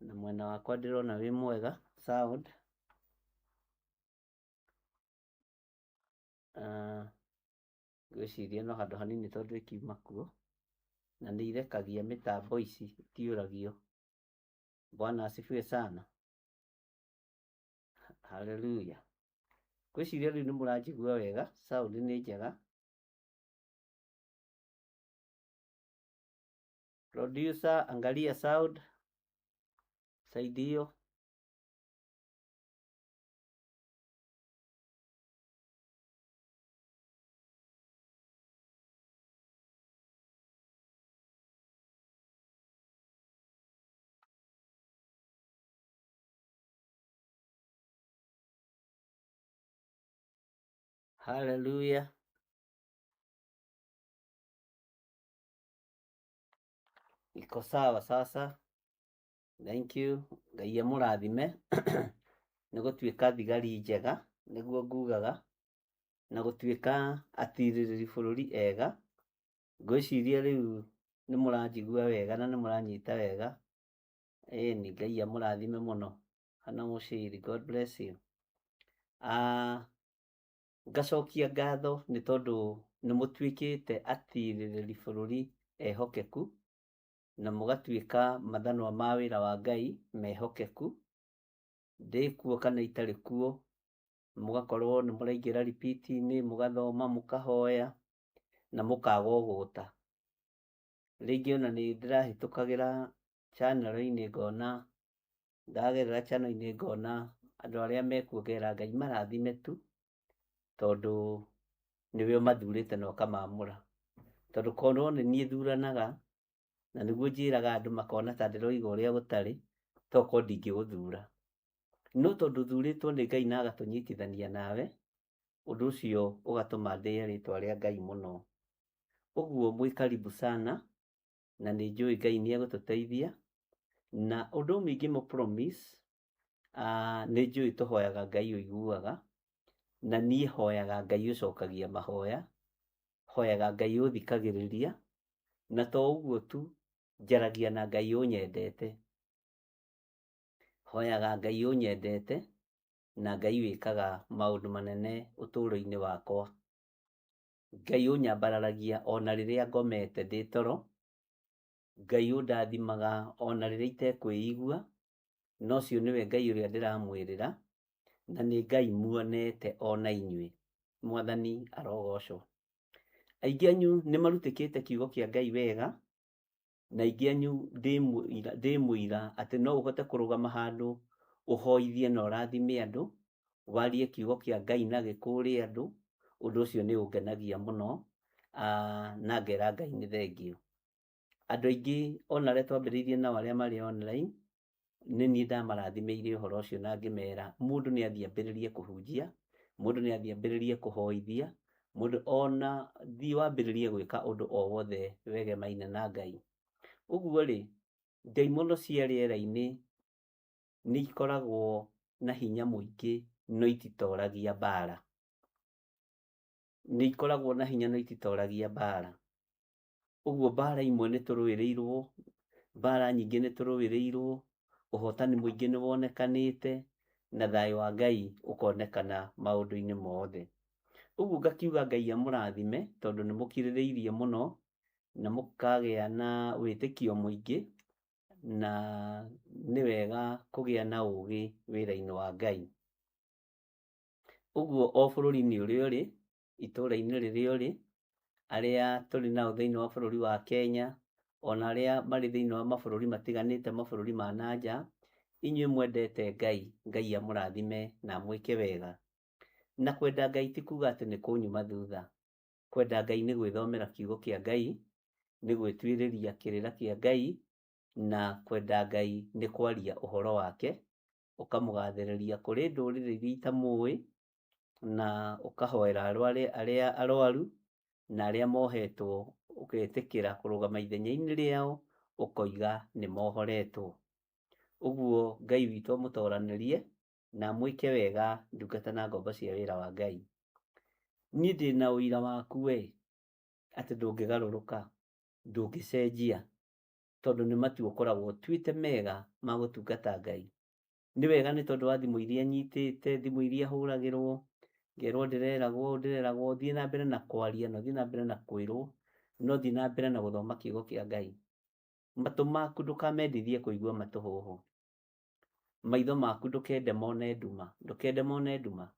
na mwena wakwa ndirona wĩ mwega sound. Ngwĩciria no handũ hanini tondũ ĩkiuma kuo na nĩ irekagia mĩtambo ici itiũragio. Bwana asifiwe sana. Hallelujah. Ngwĩciria rĩu nĩ mũranjigua wega, sound nĩ njega. Producer, angalia sound. Saidio. Hallelujah. Iko sawa sasa. Thank you. Ngai amũrathime. Nĩ gũtuĩka thigari njega nĩguo ngugaga, na gũtuĩka atirĩrĩri bũrũri ega. Ngwĩciria rĩu nĩ mũranjigua wega na nĩ mũranyita wega. Ni Ngai amũrathime mũno. Hana mũciri, God bless you. Ngacokia ngatho nĩ tondũ nĩ mũtuĩkĩte atirĩrĩri bũrũri ehokeku, na mũgatuĩka mathanwa ma wĩra wa Ngai mehokeku. Ndĩkuo kana itarĩ kuo, mũgakorwo nĩ mũraingĩra repeat-inĩ, mũgathoma, mũkahoya na mũkaga ũgũta. Rĩngĩ ona nĩ ndĩrahĩtũkagĩra channel-inĩ ngona, ndagerera channel-inĩ ngona andũ arĩa mekuongerera Ngai marathime tu, tondũ nĩwe ũmathurĩte na ũkamamũra. Tondũ korwo nĩ niĩ thuranaga na nĩguo njĩraga andũ makona ta ndĩroiga ũrĩa gũtarĩ, toko ndingĩgũthura. No tondũ thurĩtwo nĩ Ngai na agatũnyitithania nawe, ũndũ ũcio ũgatũma ndĩe rĩtwa rĩa Ngai mũno. Ũguo mwĩ karibu sana, na nĩ njũĩ Ngai nĩ egũtũteithia. Na ũndũ ũmwe ingĩmũ promise, nĩ njũĩ tũhoyaga Ngai ũiguaga, na niĩ hoyaga Ngai ũcokagia mahoya, hoyaga Ngai ũthikagĩrĩria, na to ũguo tu, njaragia na Ngai ũnyendete. Hoyaga Ngai ũnyendete na Ngai wĩkaga maũndũ manene ũtũũro-inĩ wakwa. Ngai ũnyambararagia ona rĩrĩa ngomete ndĩ toro. Ngai ũndathimaga ona rĩrĩa itekwĩigua, no ũcio nĩwe Ngai ũrĩa ndĩramwĩrĩra, na nĩ Ngai muonete ona inyuĩ. Mwathani arogocwo. Aingĩ anyu nĩ marutĩkĩte kiugo kĩa Ngai wega, na aingĩ anyu ndĩmũira atĩ no ũhote kũrũgama handũ ũhoithie na ũrathime andũ, warie kiugo kĩa Ngai na gĩkũũre andũ. Ũndũ ũcio nĩ ũngenagia mũno, na ngera Ngai nĩ thengio. Andũ aingĩ ona arĩa twambĩrĩirie nao arĩa marĩ online, nĩ niĩ ndamarathimĩire ũhoro ũcio na ngĩmera mũndũ nĩ athiĩ ambĩrĩrie kũhunjia, mũndũ nĩ athiĩ ambĩrĩrie kũhoithia, mũndũ ona thiĩ wambĩrĩrie gwĩka ũndũ o wothe wegemaine na Ngai. Ũguo rĩ, ndaimono cia rĩera-inĩ nĩ ikoragwo na hinya mũingĩ no ititoragia mbara. Nĩ ikoragwo na hinya no ititoragia mbara. Ũguo mbara imwe nĩ tũrũĩrĩirwo, mbara nyingĩ nĩ tũrũĩrĩirwo, ũhotani mũingĩ nĩ wonekanĩte, na thayũ wa Ngai ũkonekana maũndũ-inĩ mothe. Ũguo ngakiuga Ngai amũrathime tondũ nĩ mũkirĩrĩirie mũno na mũkagĩa na wĩtĩkio mũingĩ, na nĩ wega kũgĩa na ũũgĩ wĩra-inĩ wa Ngai. Ũguo o bũrũri-inĩ ũrĩa ũrĩ, itũũra-inĩ rĩrĩa ũrĩ, arĩa tũrĩ nao thĩinĩ wa bũrũri wa Kenya, ona arĩa marĩ thĩinĩ wa mabũrũri matiganĩte, mabũrũri ma nanja, inyuĩ mwendete Ngai, Ngai amũrathime na mwĩke wega. Na kwenda Ngai ti kuga atĩ nĩ kũnyuma thutha. Kwenda Ngai nĩ gwĩthomera kiugo kĩa Ngai, nĩ gwĩtuĩrĩria kĩrĩra kĩa Ngai, na kwenda Ngai nĩ kwaria ũhoro wake, ũkamũgathĩrĩria kũrĩ ndũrĩrĩ iria itamũĩ, na ũkahoera arĩa arwaru na arĩa mohetwo, ũgetĩkĩra kũrũgama ithenya-inĩ rĩao, ũkoiga nĩ mohoretwo. Ũguo Ngai witũ amũtoranĩrie na mwĩke wega ndungata na ngombo cia wĩra wa Ngai. Niĩ ndĩ na ũira waku we, atĩ ndũngĩgarũrũka, ndũngĩcenjia. tondu nĩ matua ũkoragwo tuĩte mega ma gũtungata Ngai. Nĩ wega nĩ tondũ wa thimũ iria nyitĩte, thimũ iria hũragĩrwo, ngerwo ndĩreragwo thiĩ na mbere na kwaria, na thiĩ na mbere na kwĩrwo, no thiĩ na mbere na gũthoma kiugo kĩa Ngai. Matũ maku ndũkamendithie kũigua matũhũhũ. Maitho maku ndũkende mone nduma, ndũkende mone nduma.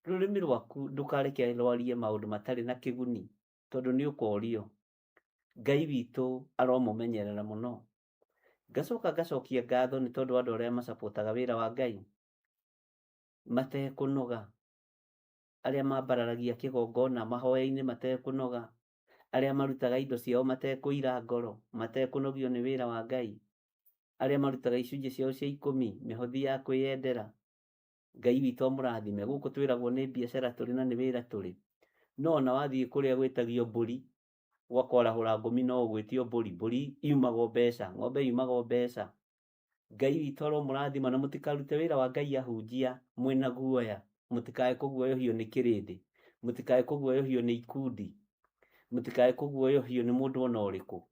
Rũrĩmĩ rwaku ndũkareke rwarie maũndũ matarĩ na kĩguni, tondũ nĩ ũkorio. Ngai witũ aromũmenyerera mũno. Ngacoka ngacokia ngatho nĩ tondũ andũ arĩa macapotaga wĩra wa Ngai matekũnoga, arĩa mambararagia kĩgongona mahoya-inĩ matekũnoga, arĩa marutaga indo ciao matekũira ngoro, matekũnogio nĩ wĩra wa Ngai, arĩa marutaga icunjĩ ciao cia 10 mĩhothi ya kwĩyendera. Ngai witũ amũrathime. Gũkũ twĩragwo nĩ biacara tũrĩ na nĩ wĩra tũrĩ, no ona wathiĩ kũrĩa gwĩtagio mbũri gwakorahũra ngũmi no ũgwĩtio mbũri, mbũri iumaga mbeca, ng'ombe iumaga mbeca. Ngai witũ aromũrathima na mũtikarute wĩra wa Ngai ahunjia mwĩna guoya, mũtikae kũguoyohio nĩ kĩrĩndĩ, mũtikae kũguoyohio nĩ ikundi, mũtikae kũguoyohio nĩ mũndũ ona ũrĩkũ.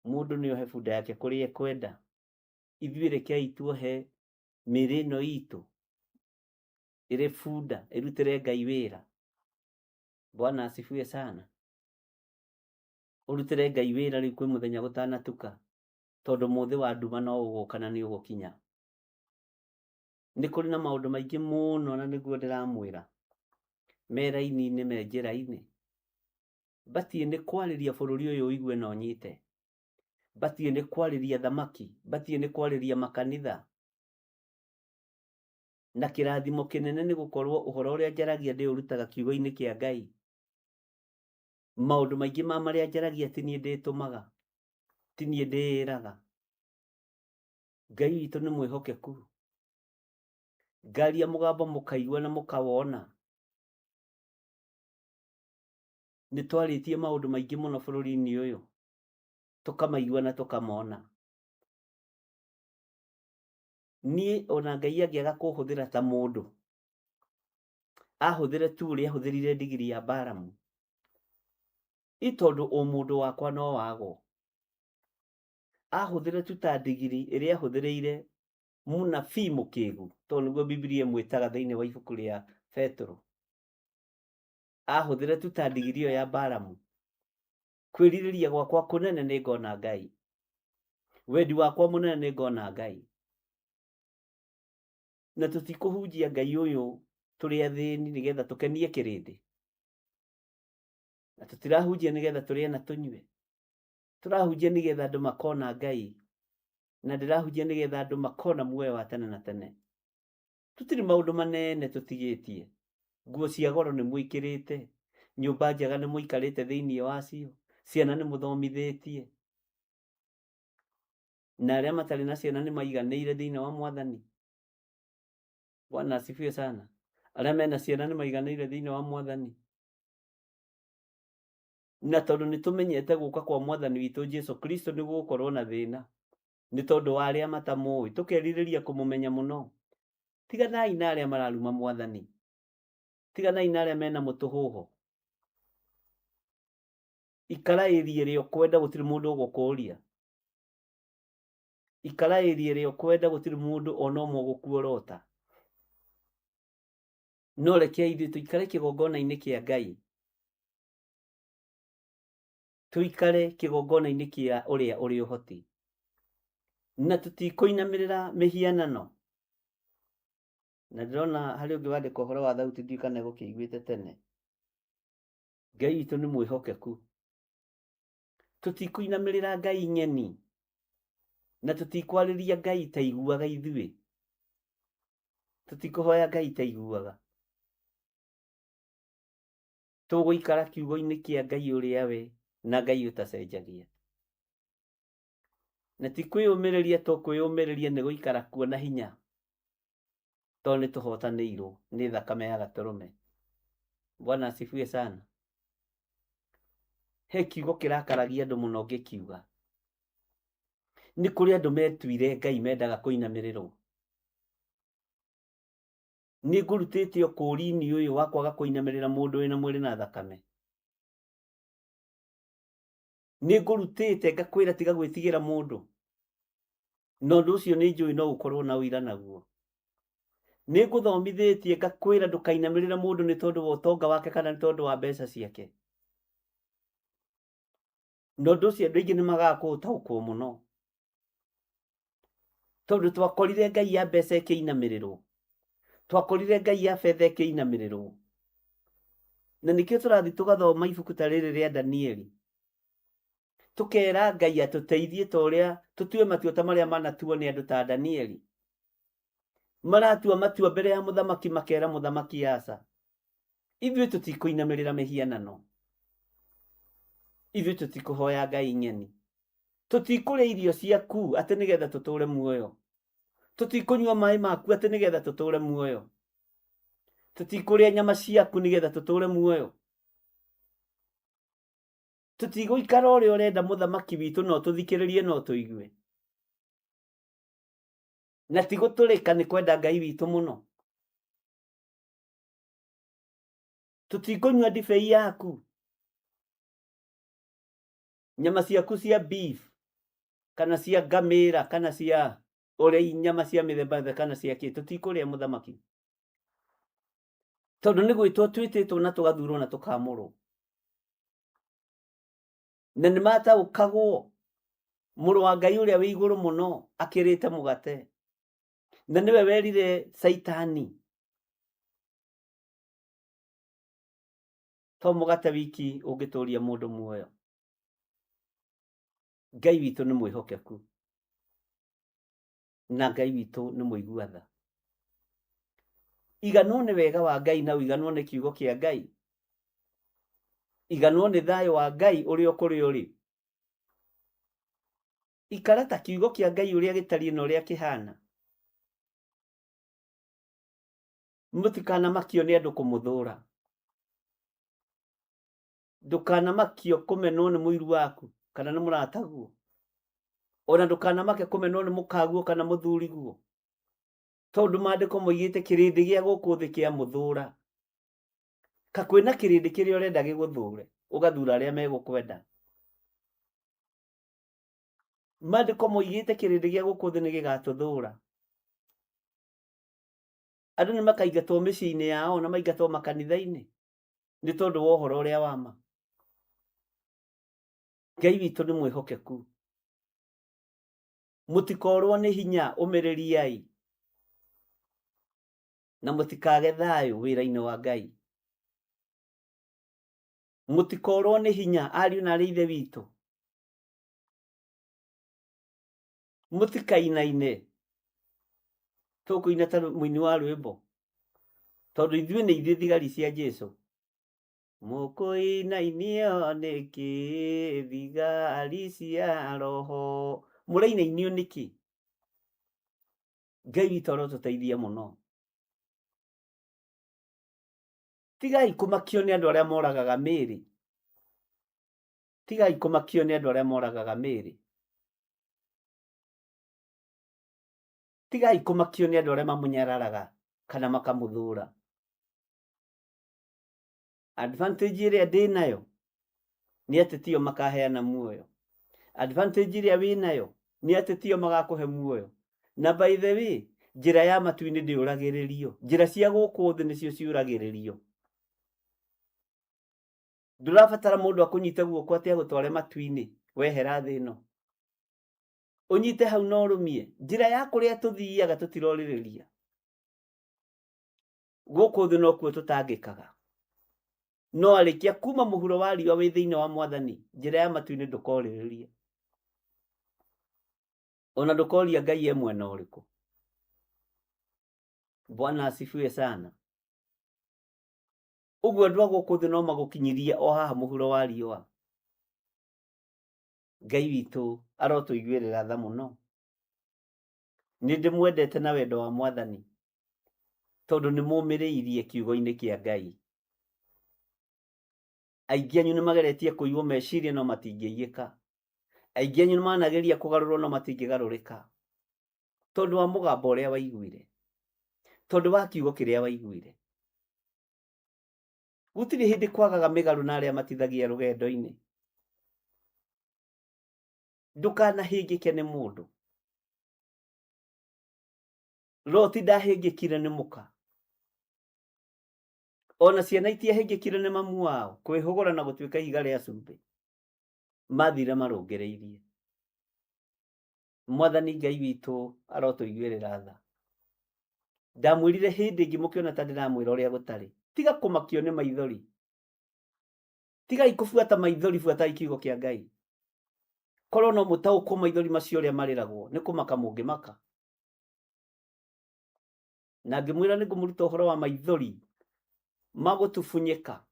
Mũndũ nĩ ohe bunda yake kũrĩa ekwenda. Ithuĩ rekei tuohe mĩrĩ ĩno itũ ĩrĩ bunda ĩrutĩre Ngai wĩra. Bwana asifiwe sana. Ũrutĩre Ngai wĩra rĩu kwĩ mũthenya gũtanatuka, tondũ mũthĩ wa nduma no ũgũka na nĩ ũgũkinya. Nĩ kũrĩ na maũndũ maingĩ mũno na nĩguo ndĩramwĩra me raini-inĩ me njĩra-inĩ. Batiĩ nĩ kwarĩria bũrũri ũyũ ũigue na ũnyite. Batiĩ nĩ kwarĩria thamaki, batiĩ nĩ kwarĩria makanitha. Na kĩrathimo kĩnene nĩ gũkorwo ũhoro ũrĩa njaragia ndĩũrutaga kiugo-inĩ kĩa Ngai. Maũndũ maingĩ ma marĩa njaragia ti niĩ ndĩtũmaga, ti niĩ ndĩĩraga. Ngai witũ nĩ mwĩhokeku. Ngaria mũgambo mũkaigua na mũkawona. Nĩ twarĩtie maũndũ maingĩ mũno bũrũri-inĩ ũyũ, tũkamaigua na tũkamona. Niĩ ona Ngai angĩaga kũhũthĩra ta mũndũ, ahũthĩre tu ũrĩa ahũthĩrire ndigiri ya Balamu, tondũ mũndũ wakwa no wagwo. Ahũthĩre tu ta ndigiri ĩrĩa ahũthĩrĩire mũnabii mũkĩgu, tondũ nĩguo Biblia ĩmwĩtaga thĩinĩ wa ibuku rĩa Petro. Ahũthĩre tu ta ndigiri ĩyo ya Balamu. Kwĩrirĩria gwakwa kũnene nĩ ngona Ngai. Wendi wakwa mũnene nĩ ngona Ngai. Na tũtikũhunjia Ngai ũyũ tũrĩ athĩni nĩgetha tũkenie kĩrĩndĩ. Na tũtirahunjia nĩgetha tũrĩe na tũnyue. Tũrahunjia nĩgetha andũ makona Ngai. Na ndĩrahunjia nĩgetha andũ makona muoyo wa tene na tene. Tũtirĩ maũndũ manene tũtigĩtie. Nguo cia goro nĩ mwĩkĩrĩte, nyũmba njega nĩ mũikarĩte thĩinĩ wacio, ciana nĩ mũthomithĩtie. Na arĩa matarĩ na ciana nĩ maiganĩire thĩinĩ wa Mwathani. Bwana asifiwe sana. Arĩa mena ciana nĩ maiganĩire thĩinĩ wa Mwathani. Na tondũ nĩ tũmenyete gũka kwa Mwathani witũ Jesu Kristo nĩ gũkorwo na thĩna, nĩ tondũ wa arĩa matamũĩ, tũkerirĩria kũmũmenya mũno. Tiganai na arĩa mararuma Mwathani. Tiganai na arĩa mena mũtũhũho. Ikara ĩria ĩrĩa ũkwenda gũtirĩ mũndũ ũgũkũria. Ikara ĩria ĩrĩa ũkwenda gũtirĩ mũndũ ona ũmwe ũgũkuorota. No rekei ithuĩ tũikare kĩgongona-inĩ kĩa Ngai. Tũikare kĩgongona-inĩ kĩa ũrĩa ũrĩ ũhoti. Na tũtikũinamĩrĩra mĩhianano. Na ndĩrona harĩ ũngĩ wandĩka ũhoro wa thauti ndiũĩ kana gũkĩiguĩte tene. Ngai witũ nĩ mwĩhokeku. Tũtikũinamĩrĩra Ngai ng'eni. Na tũtikwarĩria Ngai ta iguaga ithuĩ. Tũtikũhoya Ngai ta iguaga. Tũgũikara kiugo-inĩ kĩa Ngai ũrĩa we na Ngai ũtacenjagia. Na ti kwĩyũmĩrĩria tũkwĩyũmĩrĩria nĩ gũikara kuo na hinya. Tondũ nĩ tũhotanĩirwo nĩ thakame ya Gatũrũme. Bwana asifiwe sana. He kiugo kĩrakaragia andũ mũno ngĩkiuga. Nĩ kũrĩ andũ metuire Ngai mendaga kũinamĩrĩrwo. Nĩ ngũrutĩte ũkũũri-inĩ ũyũ wa kwaga kũinamĩrĩra mũndũ wĩna mwĩrĩ na thakame. nĩ ngũrutĩte ngakwĩra tiga gwĩtigĩra mũndũ, na ũndũ ũcio nĩ njũĩ no ũkorwo na ũira naguo. Nĩ ngũthomithĩtie ngakwĩra ndũkainamĩrĩre mũndũ nĩ tondũ wa ũtonga wake kana nĩ tondũ wa mbeca ciake, na ũndũ ũcio andũ aingĩ nĩ magaga kũũtaũkwo mũno, tondũ twakorire ngai ya mbeca ĩkĩinamĩrĩrwo, twakorire ngai ya betha ĩkĩinamĩrĩrwo, na nĩkĩo tũrathiĩ tũgathoma ibuku ta rĩrĩ rĩa Danieli, tũkera ngai atũteithie ta ũrĩa tũtue matua ta marĩa manatuo nĩ andũ ta Danieli, maratua matua mbere ya mũthamaki makera mũthamaki aca, ithuĩ tũtikũinamĩrĩra mĩhianano, ithuĩ tũtikũhoya ngai nyeni, tũtikũrĩa irio ciaku atĩ nĩgetha tũtũre muoyo, tũtikũnyua maĩ maku atĩ nĩgetha tũtũre muoyo, tũtikũrĩa nyama ciaku nĩgetha tũtũre muoyo, tũtigũikara ũrĩa ũrenda mũthamaki witũ no tũthikĩrĩrie no tũigue, na tigũtũrĩka nĩ kwenda ngai witũ mũno, tũtikũnyua ndibei yaku, nyama ciaku cia beef kana cia ngamĩra kana cia ũrĩa nyama cia mĩthemba kana cia kĩ, tũtikũrĩa mũthamaki, tondũ nĩ gwĩtwo twĩtĩtwo na tũgathurwo na tũkamũrwo, na nĩ mataũkagwo mũrũ wa Ngai ũrĩa wĩ igũrũ mũno akĩrĩte mũgate, na nĩwe werire Saitani to mũgate wiki ũngĩtũria mũndũ muoyo. Ngai witũ nĩ mwĩhokeku na Ngai witũ nĩ mũigua tha. Iganwo nĩ wega wa Ngai na iganwo nĩ kiugo kĩa Ngai, iganwo nĩ thayũ wa Ngai ũrĩa kũrĩ ũrĩ. Ikara ta kiugo kĩa Ngai ũrĩa gĩtariĩ na ũrĩa kĩhana. Mũtikanamakio nĩ andũ kũmũthũra, ndũkanamakio kũmenwo nĩ mũiru waku kana nĩ mũrataguo, ona ndũkanamake kũmenwo nĩ mũkaguo kana mũthuriguo, tondũ maandĩko moigĩte kĩrĩndĩ gĩa gũkũ thĩ kĩa mũthũra. Ka kwĩna kĩrĩndĩ kĩrĩa ũrenda gĩgũthũre ũgathura arĩa megũkwenda. Maandĩko moigĩte kĩrĩndĩ gĩa gũkũ thĩ nĩ gĩgatũthũra. Andũ nĩ makaingatwo mĩciĩ-inĩ yao na maingatwo makanitha-inĩ nĩ tondũ wa ũhoro ũrĩa wa ma. Ngai witũ nĩ mwĩhokeku, mũtikorwo nĩ hinya ũmĩrĩriai, na mũtikage thayũ wĩra-inĩ wa Ngai. Mũtikorwo nĩ hinya ariũ na aarĩ a Ithe witũ, mũtikainaine. Tũkũina ta mũini wa rwĩmbo, tondũ ithuĩ nĩ ithuĩ thigari cia Jesũ. Mũkũinainio nĩkĩ thigari cia roho, mũrainainio nĩkĩ? Ngai witũ arotũteithia mũno. Tigai kũmakio nĩ andũ arĩa moragaga mĩĩrĩ, tigai kũmakio nĩ andũ arĩa moragaga mĩĩrĩ, tigai kũmakio nĩ andũ arĩa mamũnyararaga kana makamũthũra. Advantage ĩrĩa ndĩ nayo nĩ atĩ tio makaheana muoyo. Advantage ĩrĩa wĩ nayo nĩ atĩ tio magakũhe muoyo. Na by the way, njĩra ya matu-inĩ ndĩũragĩrĩrio, njĩra cia gũkũ thĩ nĩcio ciũragĩrĩrio. Ndũrabatara mũndũ akũnyite guoko atĩ agũtware matu-inĩ wehera thĩ ĩno. Ũnyite hau na ũrũmie. Njĩra ya kũrĩa tũthiaga tũtirorĩrĩria. Gũkũ thĩ nokuo tũtangĩkaga. No arĩkia kuma mũhuro wa riũa wĩ thĩinĩ wa Mwathani, njĩra ya matu-inĩ ndũkorĩrĩria. Ona ndũkoria Ngai e mwena ũrĩkũ. Bwana asifiwe sana. Ũguo andũ a gũkũ thĩ no magũkinyirie o haha mũhuro wa riũa. Ngai witũ arotũiguĩrĩra tha mũno. Nĩ ndĩmwendete na wendo wa Mwathani, tondũ nĩ mũmĩrĩirie kiugo-inĩ kĩa Ngai. Aingĩ anyu nĩ mageretie kũiywo meciria no matingĩiyĩka. Aingĩ anyu nĩ manageria kũgarũrwo no matingĩgarũrĩka, tondũ wa mũgambo ũrĩa waiguire, tondũ wa kiugo kĩrĩa waiguire. Gũtirĩ hĩndĩ kwagaga mĩgarũ na arĩa matithagia rũgendo-inĩ. ndukanahĩngĩke nĩ mũndũ. Loti ndahĩngĩkire nĩ mũka, ona ciana itiahĩngĩkire nĩ mamu wao kwĩhũgũra na gũtuĩka ihiga rĩa cumbĩ, mathire marũngĩrĩirie. Mwathani Ngai witũ arotũiguĩrĩra tha. Ndamwĩrire hĩndĩ ĩngĩ mũkĩona ta ndĩramwĩra ũrĩa gũtarĩ, tiga kũmakio nĩ maithori, tigai kũbuata maithori, buatai kiugo kĩa Ngai. Korwo no mũtaũkwo maithori macio ũrĩa marĩragwo, nĩ kũmaka mũngĩmaka. Na ngĩmwĩra nĩ ngũmũruta ũhoro wa maithori magũtubunyĩka.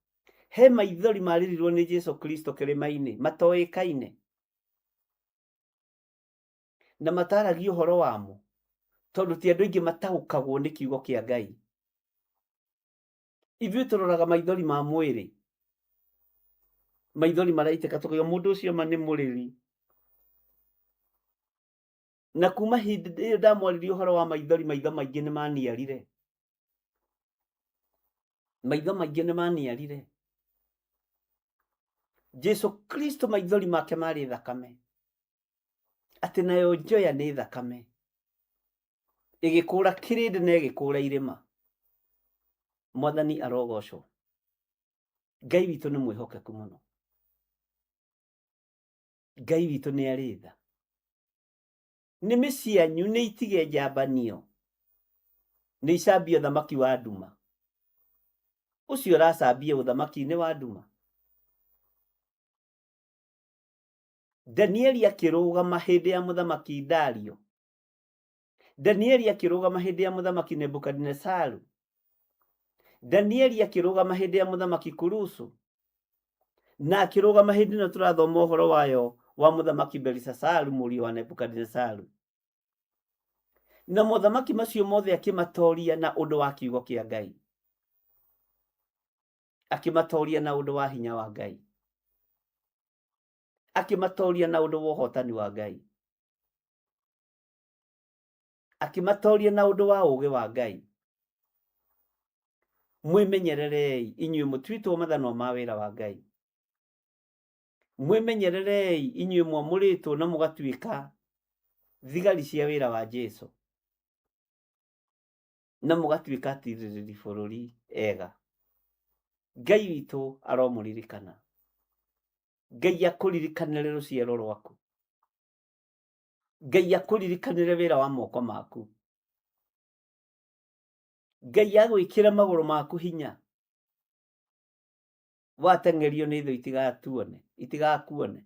He maithori marĩrirwo nĩ Jesu Kristo kĩrĩma-inĩ matoĩkaine na mataragio ũhoro wamo, tondũ ti andũ aingĩ mataũkagwo nĩ kiugo kĩa Ngai. Ithuĩ tũroraga maithori ma mwĩrĩ, maithori maraitĩka tũkauga mũndũ ũcio ma nĩ mũrĩri. Na kuma hĩndĩ ĩyo ndamwarĩria ũhoro wa maithori, maitho maingĩ nĩ maniarire. Maitho maingĩ nĩ maniarire. Jesu Kristo maithori make marĩ thakame, atĩ nayo njoya nĩ thakame, ĩgĩkũra kĩrĩndĩ na ĩgĩkũra irĩma. Mwathani arogocwo. Ngai witũ nĩ mwĩhokeku mũno. Ngai witũ nĩ arĩ tha. Nĩmĩ cianyu nĩ itige njambanio, nĩ icambia ũthamaki wa nduma. Ũcio ũracambia ũthamaki-inĩ wa nduma. Danieli akĩrũgama hĩndĩ ya mũthamaki Dario. Danieli akĩrũgama hĩndĩ ya mũthamaki Nebukadnezaru. Danieli akĩrũgama hĩndĩ ya mũthamaki Kurusu. Na akĩrũgama hĩndĩ ĩno tũrathoma ũhoro wayo wa mũthamaki Belisasaru, mũriũ wa Nebukadnezaru. Na mũthamaki macio mothe akĩmatoria na ũndũ wa kiugo kĩa Ngai, akĩmatoria na ũndũ wa hinya wa Ngai, akĩmatoria na ũndũ wa ũhotani wa Ngai, akĩmatoria na ũndũ wa ũũgĩ wa Ngai. Mwĩmenyererei inyuĩ mũtuĩtwo mathanwa ma wĩra wa Ngai. Mwĩmenyererei inyuĩ mwamũrĩtwo na mũgatuĩka thigari cia wĩra wa Jesu, na mũgatuĩka atirĩrĩri bũrũri ega. Ngai witũ aromũririkana. Ngai akũririkanĩre rũciaro rwaku. Ngai akũririkanĩre wĩra wa moko maku. Ngai agwĩkĩra magũrũ maku hinya, wateng'erio nĩ thũ itigakuone.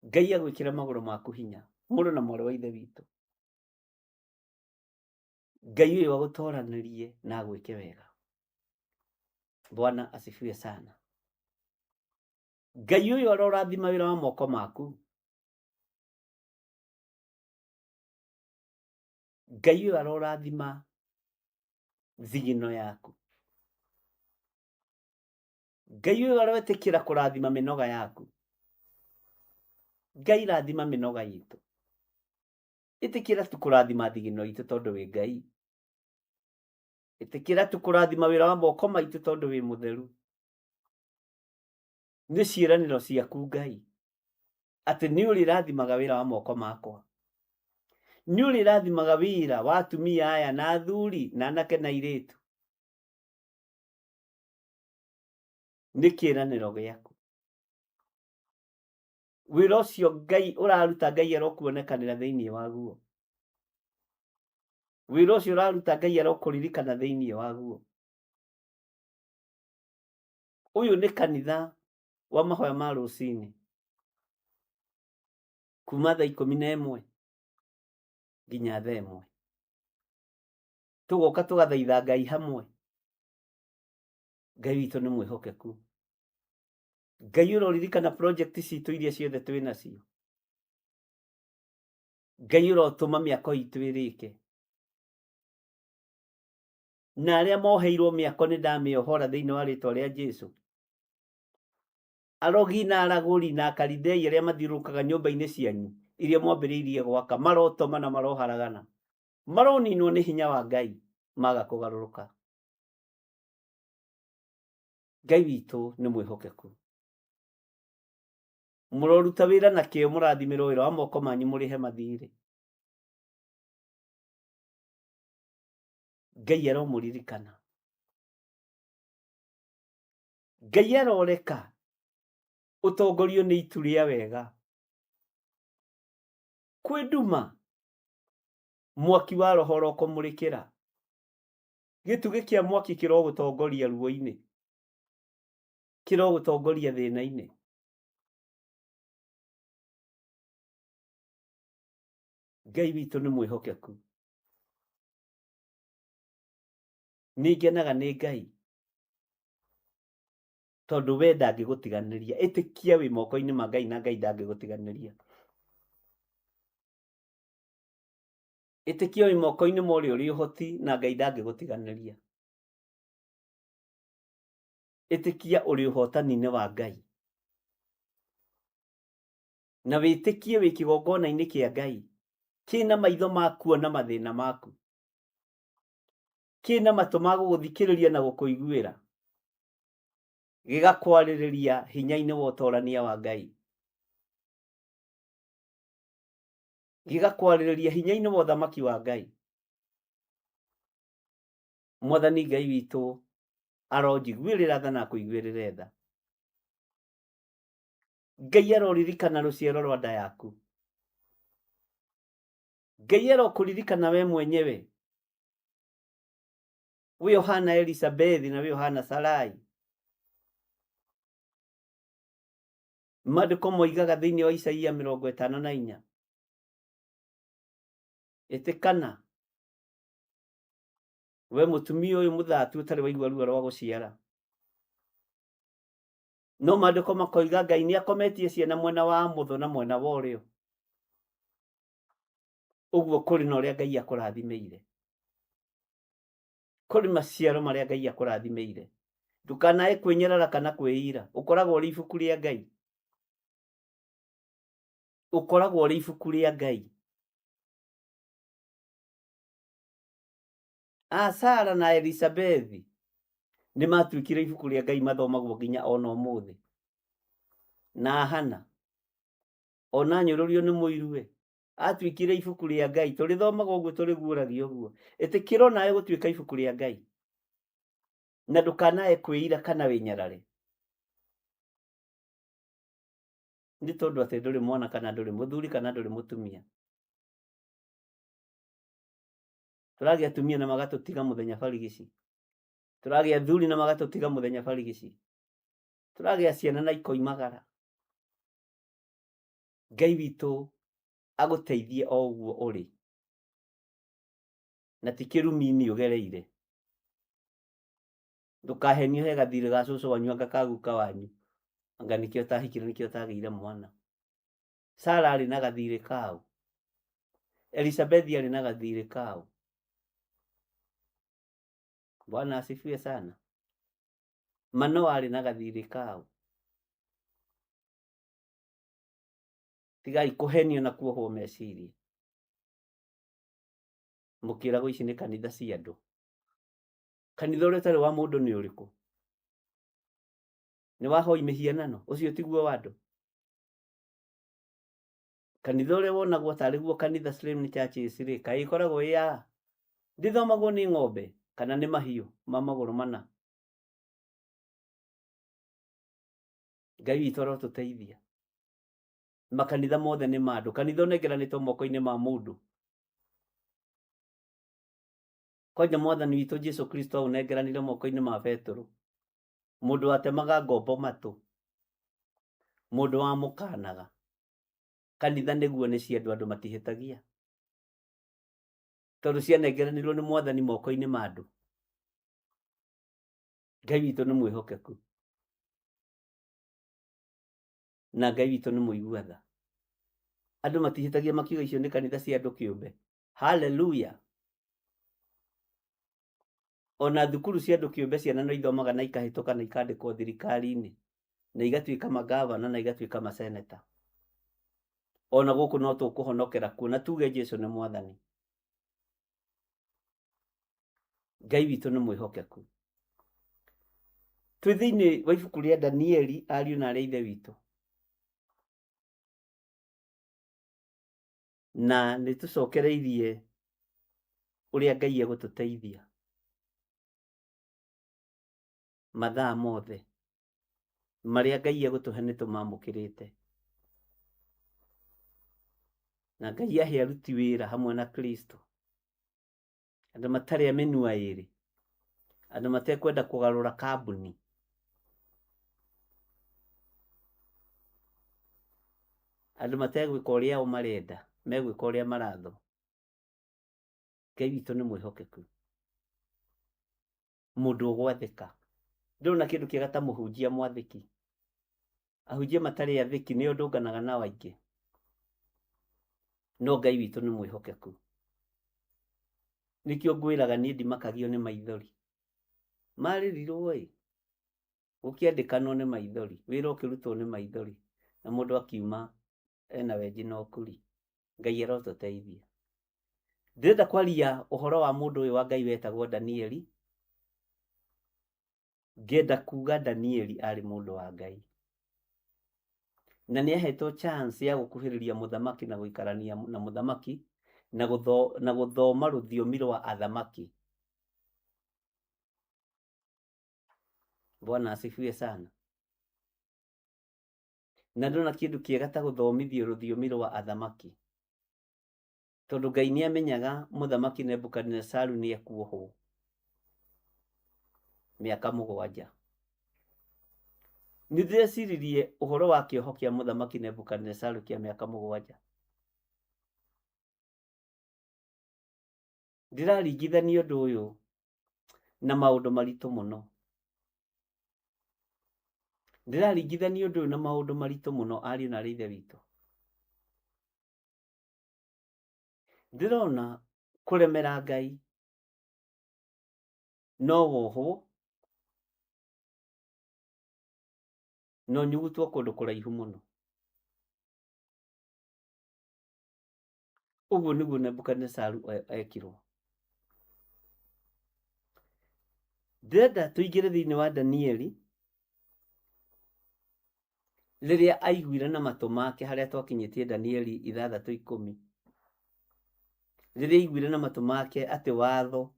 Ngai agwĩkĩra magũrũ maku hinya, mũrũ na mwarĩ wa ithe witũ. Ngai ũyũ agũtoranĩrie na agwĩke wega. Bwana asifiwe sana. Ngai ũyũ arorathima wĩra wa moko maku. Ngai ũyũ arorathima thigino yaku. Ngai ũyũ arotĩkĩra kũrathima mĩnoga yaku. Ngai rathima mĩnoga itũ. Ĩtĩkĩra tu kũrathima thigino itũ tondũ wĩ Ngai. Ĩtĩkĩra tu kũrathima wĩra wa moko maitũ tondũ wĩ mũtheru. Nĩ ciĩranĩro ciaku Ngai, atĩ nĩ ũrĩrathimaga wĩra wa moko makwa. Nĩ ũrĩrathimaga wĩra wa atumia aya na athuri na anake na airĩtu. Nĩ kĩĩranĩro gĩaku. Wĩra ũcio Ngai ũraruta, Ngai arokuonekanĩra thĩinĩ waguo. Wĩra ũcio ũraruta, Ngai arokũririkana thĩinĩ waguo. Ũyũ nĩ kanitha wa mahoya ma rũcinĩ, kuma thaa 11 nginya thaa 1. Tũgoka tũgathaitha Ngai hamwe. Ngai witũ nĩ mwĩhokeku. Ngai ũroririkana project citũ iria ciothe twĩ nacio. Ngai ũrotũma mĩako itũ ĩrĩke. Na arĩa moheirwo mĩako nĩ ndamĩohora thĩinĩ wa rĩtwa rĩa Jesu. Arogi na aragũri na akaridhei arĩa mathiũrũrũkaga nyũmba-inĩ cianyu iria mwambĩrĩirie gwaka, marotoma na maroharagana, maroninwo nĩ hinya wa Ngai, maga kũgarũrũka. Ngai witũ nĩ mwĩhokeku. Mũroruta wĩra na kĩo, mũrathimirwo wĩra wa moko manyu mũrĩhe mathirĩ. Ngai aromũririkana. Ngai aroreka ũtongorio nĩ itu rĩa wega. Kwĩ nduma mwaki wa roho ũrokũmũrĩkĩra. Gĩtugĩ kĩa mwaki kĩrogũtongoria ruo-inĩ, kĩrogũtongoria thĩna-inĩ. Ngai witũ nĩ mwĩhokeku. Nĩngenaga nĩ Ngai tondũ we ndangĩgũtiganĩria. Ĩtĩkia wĩ moko-inĩ ma Ngai na Ngai ndangĩgũtiganĩria. Ĩtĩkia wĩ moko-inĩ ma ũrĩa ũrĩ ũhoti na Ngai ndangĩgũtiganĩria. Ĩtĩkia ũrĩ ũhotani-inĩ wa Ngai. Na wĩtĩkie wĩ kĩgongona-inĩ kĩa Ngai kĩna maitho ma kuona mathĩna maku, kĩna matũ ma gũgũthikĩrĩria na gũkũiguĩra, gĩgakwarĩrĩria hinya-inĩ wa ũtorania wa Ngai, gĩgakwarĩrĩria hinya-inĩ wa ũthamaki wa Ngai. Mwathani Ngai witũ aronjiguĩrĩra tha na kũiguĩrĩre tha. Ngai aroririkana rũciaro rwa nda yaku. Ngai arokũririkana we mwenyewe. We Yohana Elizabeth na we Yohana Sarai. Maandĩko moigaga thĩinĩ wa Isaia 54, ĩtĩkana we mũtumia ũyũ mũthatu ũtarĩ waigua ruo rwa gũciara. No maandĩko makoiga Ngai nĩ akometie ciana mwena wa mũtho na mwena wa ũrĩo. Ũguo kũrĩ na ũrĩa Ngai akũrathimĩire. Kũrĩ maciaro marĩa Ngai akũrathimĩire. Ndũkanae kwĩnyarara kana kwĩira. Ũkoragwo ũrĩ ibuku rĩa Ngai. Ũkoragwo ũrĩ ibuku rĩa Ngai. Sara na Elizabeth nĩ matuĩkire ibuku rĩa Ngai mathomagwo nginya ona ũmũthĩ. Na Hana ona nyũrũrio nĩ mũirue atuĩkire ibuku rĩa Ngai. Tũrĩthomaga ũguo tũrĩguũragia ũguo. Ĩtĩkĩra nawe gũtuĩka ibuku rĩa Ngai. Na ndũkanae kwĩira kana wĩnyarare. Nĩ tondũ atĩ ndũrĩ mwana kana ndũrĩ mũthuri kana ndũrĩ mũtumia. Tũragĩa atumia na magatũtiga mũthenya barigici. Tũragĩa athuri na magatũtiga mũthenya barigici. Tũragĩa ciana na ikoimagara. Ngai witũ agũteithie o ũguo ũrĩ. Na ti kĩrumi-inĩ ũgereire. Ndũkahenio he gathirĩ ga cũcũ wanyu anga ka guka wanyu, anga nĩkĩo ũtahikire nĩkĩo ũtagĩire mwana. Sara arĩ na gathirĩ kao. Elizabeth arĩ na gathirĩ kao. Bwana asifiwe sana. Manoa arĩ na gathirĩ kao. Tigai kũhenio na kuohwo meciria. Mũkĩragwo ici nĩ kanitha cia andũ. Kanitha ũrĩa ũtarĩ wa mũndũ nĩ ũrĩkũ? Nĩ wahoi mĩhianano? Ũcio tiguo wa andũ. Kanitha ũrĩa wonagwo tarĩ guo kanitha Slim Churches rĩ, kaĩ ĩkoragwo ĩ ya ndĩthomagwo nĩ ng'ombe kana nĩ mahiũ ma magũrũ mana? Ngai witũ arotũteithia. Makanitha mothe nĩ ma andũ. Kanitha ũnengeranĩtwo moko-inĩ ma mũndũ. Kwanja Mwathani witũ Jesu Kristo unengeranire moko-inĩ ma Petero. Mũndũ watemaga ngombo matũ. Mũndũ wa mũkanaga. Kanitha nĩguo nĩ cia andũ matihĩtagia. Tondũ cianengeranirwo nĩ Mwathani moko-inĩ ma andũ. Ngai witũ nĩ mwĩhokeku. Na Ngai witũ nĩ mũigua tha. Andũ matihĩtagia makiuga icio nĩ kanitha cia andũ kĩũmbe. Hallelujah. Ona thukuru cia andũ kĩũmbe ciana no ithomaga na ikahĩtũka na ikandĩkwo thirikari-inĩ na igatuĩka magavana na igatuĩka maseneta. Ona gũkũ no tũkũhonokera kuo na tuge Jesu nĩ Mwathani. Ngai witũ nĩ mwĩhokeku. Twĩ thĩinĩ wa ibuku rĩa Danieli, ariũ na arĩa ithe witũ. na nĩ tũcokereirie ũrĩa Ngai egũtũteithia mathaa mothe marĩa Ngai egũtũhe nĩ tũmamũkĩrĩte, na Ngai ahe aruti wĩra hamwe na Kristo, andũ matarĩ a mĩnua ĩrĩ, andũ matekwenda kũgarũra kambuni, andũ mategwĩka ũrĩa o marenda, megwĩka ũrĩa marathwo. Ngai witũ nĩ mwĩhokeku, mũndũ ũgwathĩka. Ndĩrona kĩndũ kĩega ta mũhunjia mwathĩki. Ahunjia matarĩ athĩki nĩo ndũnganaga nao aingĩ, no Ngai witũ nĩ mwĩhokeku. Nĩkĩo ngwĩraga niĩ ndimakagio nĩ maithori. Marĩrirwo gũkĩandĩkanwo nĩ maithori, wĩra ũkĩrutwo nĩ maithori, na mũndũ akiuma ena wenji na ũkuri. Ngai arotũteithia. Ndĩrenda kwaria ũhoro wa mũndũ ũyũ wa Ngai wetagwo Danieli. Ngenda kuga Danieli arĩ mũndũ wa Ngai, na nĩ ahetwo chance ya gũkuhĩrĩria mũthamaki na gũikarania na mũthamaki na gũthoma rũthiomi rwa athamaki. Bwana asifiwe sana. Na ndona kĩndũ kĩega ta gũthomithio rũthiomi rwa athamaki, tondũ Ngai nĩ amenyaga mũthamaki Nebukadnezaru nĩ ekuohwo mĩaka 7. Nĩ ndĩreciririe ũhoro wa kĩoho kĩa mũthamaki Nebukadnezaru kĩa mĩaka 7. Ndĩraringithania ũndũ ũyũ na maũndũ maritũ mũno. Ndĩraringithania ũndũ ũyũ na maũndũ maritũ mũno, ariũ na ithe witũ. Ndĩrona kũremera Ngai no wohwo, no nyugutwo kũndũ kũraihu mũno. Ũguo nĩguo Nebukadnezaru ekirwo. Ndĩrenda tũingĩre thĩinĩ wa Danieli rĩrĩa aiguire na matũ make, harĩa twakinyĩtie Danieli 6:10. Rĩrĩa aiguire na matũ make atĩ watho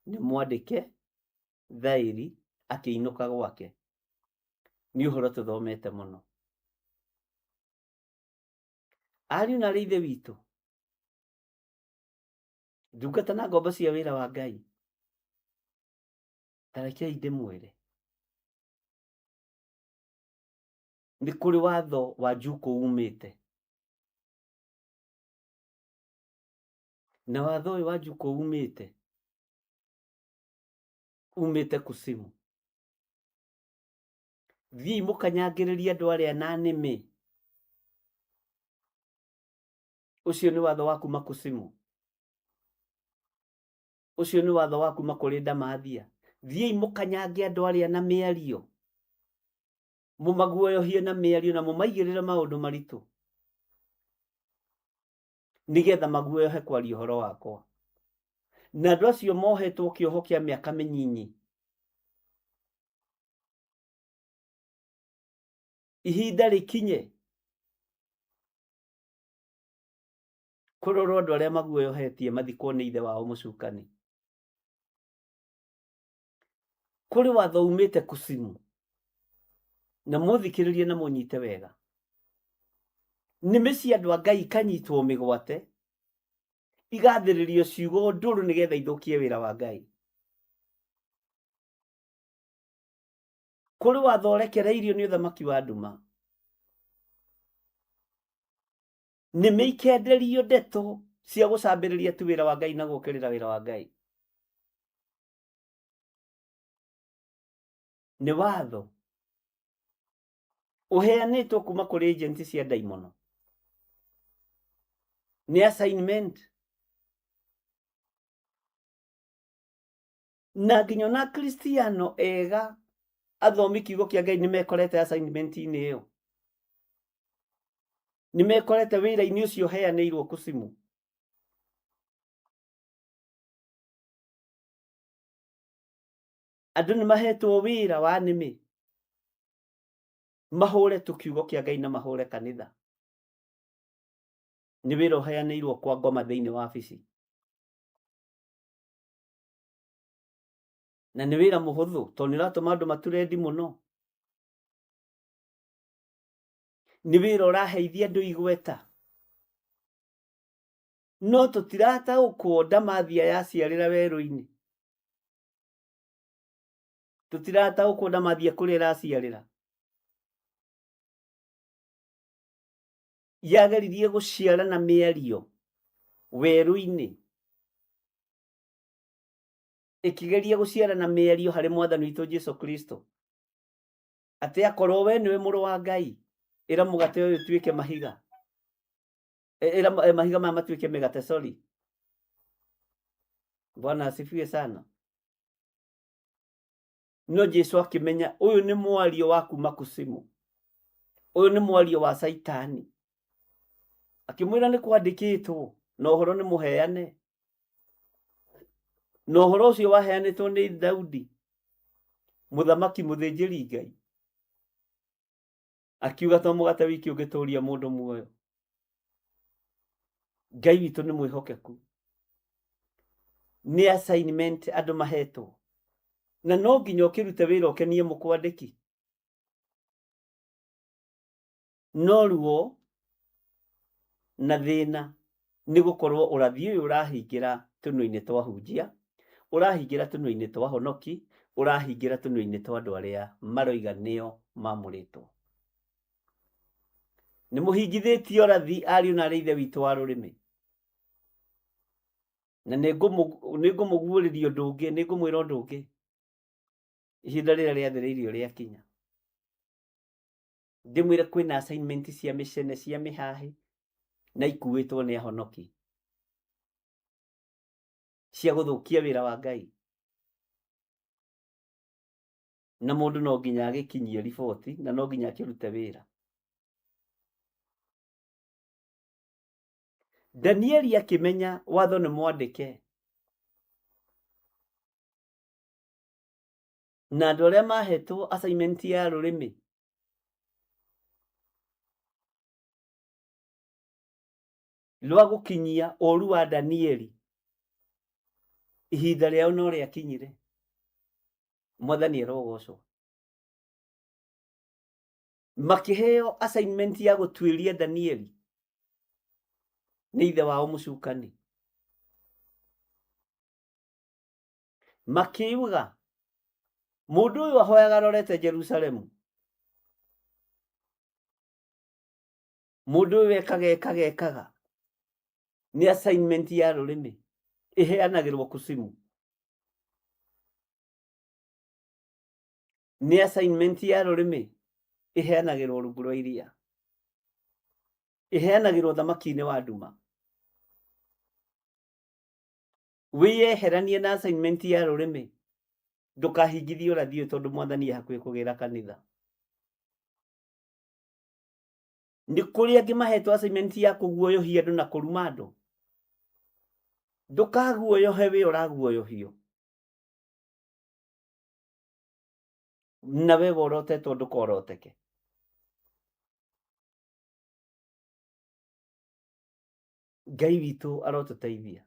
nĩ mwandĩke thaĩri, akĩinũka gwake. Nĩ ũhoro tũthomete mũno. Ariũ na ithe witũ, ndungata na ngombo cia wĩra wa Ngai, tarekei ndĩmwĩre, nĩ kũrĩ watho wa Njuko umĩte, na watho ũyũ wa Njuko umĩte kusimu. Thiĩ mũkanyangĩrĩria andũ arĩa na nĩmĩ. Ũcio nĩ watho wa kuma kusimu. Ũcio nĩ watho wa kuma kũrĩ ndamathia. Thiĩ mũkanyange andũ arĩa na mĩario, mũmaguoyohie na mĩario na mũmaigĩrĩre maũndũ maritũ, nĩgetha maguoyohe kwaria ũhoro wakwa. Na andũ acio mohetwo kĩoho kĩa mĩaka mĩnyinyi, ihinda rĩkinye kũrorwo andũ arĩa maguoyohetie mathikwo nĩ ithe wao mũcukani. Kũrĩ watho umĩte kusimu, na mũthikĩrĩrie na mũnyite wega. Nĩmĩ cia andũ a Ngai ikanyitwo mĩgwate, igathĩrĩrio ciugo ndũrũ nĩgetha ithũkie wĩra wa Ngai. Kũrĩ watho ũrekereirio nĩ ũthamaki wa nduma, nĩmĩ ikenderio ndeto cia gũcambĩrĩria tu wĩra wa Ngai na gũkĩrĩra wĩra wa Ngai. Nĩ watho ũheanĩtwo kuma kũrĩ agenti cia ndaimono, nĩ assignment, na nginya na Kristiano ega athomi kiugo kĩa Ngai nĩmekorete assignment-inĩ ĩyo, nĩmekorete wĩra-inĩ ũcio ũheanĩirwo kusimu. Andũ nĩmahetwo wĩra wa nĩmĩ, mahũre tu kiugo kĩa Ngai na mahũre kanitha. nĩ wĩra ũheanĩirwo kwa ngoma thĩinĩ wa wabici, na nĩ wĩra mũhũthũ tondũ nĩ ũratũma andũ maturendi mũno. Nĩ wĩra ũraheithia andũ igweta, no tũtirataũkwo ndamathia yaciarĩra werũ-inĩ, tũtirataũkwo ndamathia kũrĩa ĩraciarĩra. Yageririe gũciara na mĩario werũ-inĩ, ĩkĩgeria gũciara na mĩario harĩ Mwathani witũ Jesu Kristo, atĩ akorwo we nĩwe mũrũ wa Ngai, ĩra mũgate ũyũ ũtuĩke mahiga, ĩra mahiga maya matuĩke mĩgate. Sorry, Bwana asifiwe sana. No Jesu akĩmenya ũyũ nĩ mwario wa kuma kusimu, ũyũ nĩ mwario wa Saitani, akĩmwĩra nĩ kwandĩkĩtwo na ũhoro nĩ mũheane, na ũhoro ũcio waheanĩtwo nĩ Daudi mũthamaki mũthĩnjĩri Ngai, akiuga to mũgate wiki ũngĩtũria mũndũ muoyo. Ngai witũ nĩ mwĩhokeku, nĩ assignment andũ mahetwo, na no nginya ũkĩrute wĩra ũkenie mũkwandĩki. No ruo na thĩna nĩ gũkorwo ũrathi ũyũ ũrahingĩra tũnua-inĩ twa hunjia, ũrahingĩra tũnua-inĩ twa honoki, ũrahingĩra tũnua-inĩ twa andũ arĩa maroiga nĩo mamũrĩtwo. Nĩ mũhingithĩtie ũrathi ariũ na arĩa ithe witũ wa rũrĩmĩ, na nĩ ngũmũguũrĩria ũndũ ũngĩ, nĩ ngũmwĩra ũndũ ũngĩ, ihinda rĩrĩa rĩathĩrĩirio rĩakinya. Ndĩmwĩre kwĩna assignment cia mĩcene cia mĩhahe na ikuĩtwo nĩ ahonoki cia gũthũkia wĩra wa Ngai, na mũndũ no nginya agĩkinyie riboti, na no nginya akĩrute wĩra. Danieli akĩmenya watho nĩ mwandĩke, na andũ arĩa mahetwo assignment ya rũrĩmĩ rwa gũkinyia ũru wa Danieli, ihinda rĩao no rĩakinyire. Mwathani arogocwo. Makĩheo assignment ya gũtuĩria Danieli nĩ ithe wao mũcukani, makiuga mũndũ ũyũ ahoyaga arorete Jerusalemu, mũndũ ũyũ ekaga nĩ assignment ya rũrĩmĩ ĩheanagĩrwo kusimu, nĩ assignment ya rũrĩmĩ ĩheanagĩrwo rungu rwa iria, ĩheanagĩrwo thamaki-inĩ wa nduma. Wĩyeheranie na assignment ya rũrĩmĩ, ndũkahingithie ũrathi ũyũ tondũ Mwathani e hakuhĩ kũgĩra kanitha. Nĩ kũrĩ angĩ mahetwo assignment ya kũguoyohia andũ na kũruma andũ. Ndũkaguoyohe wĩ ũraguoyohio, na we worotetwo ndũkoroteke. Ngai witũ arotũteithia.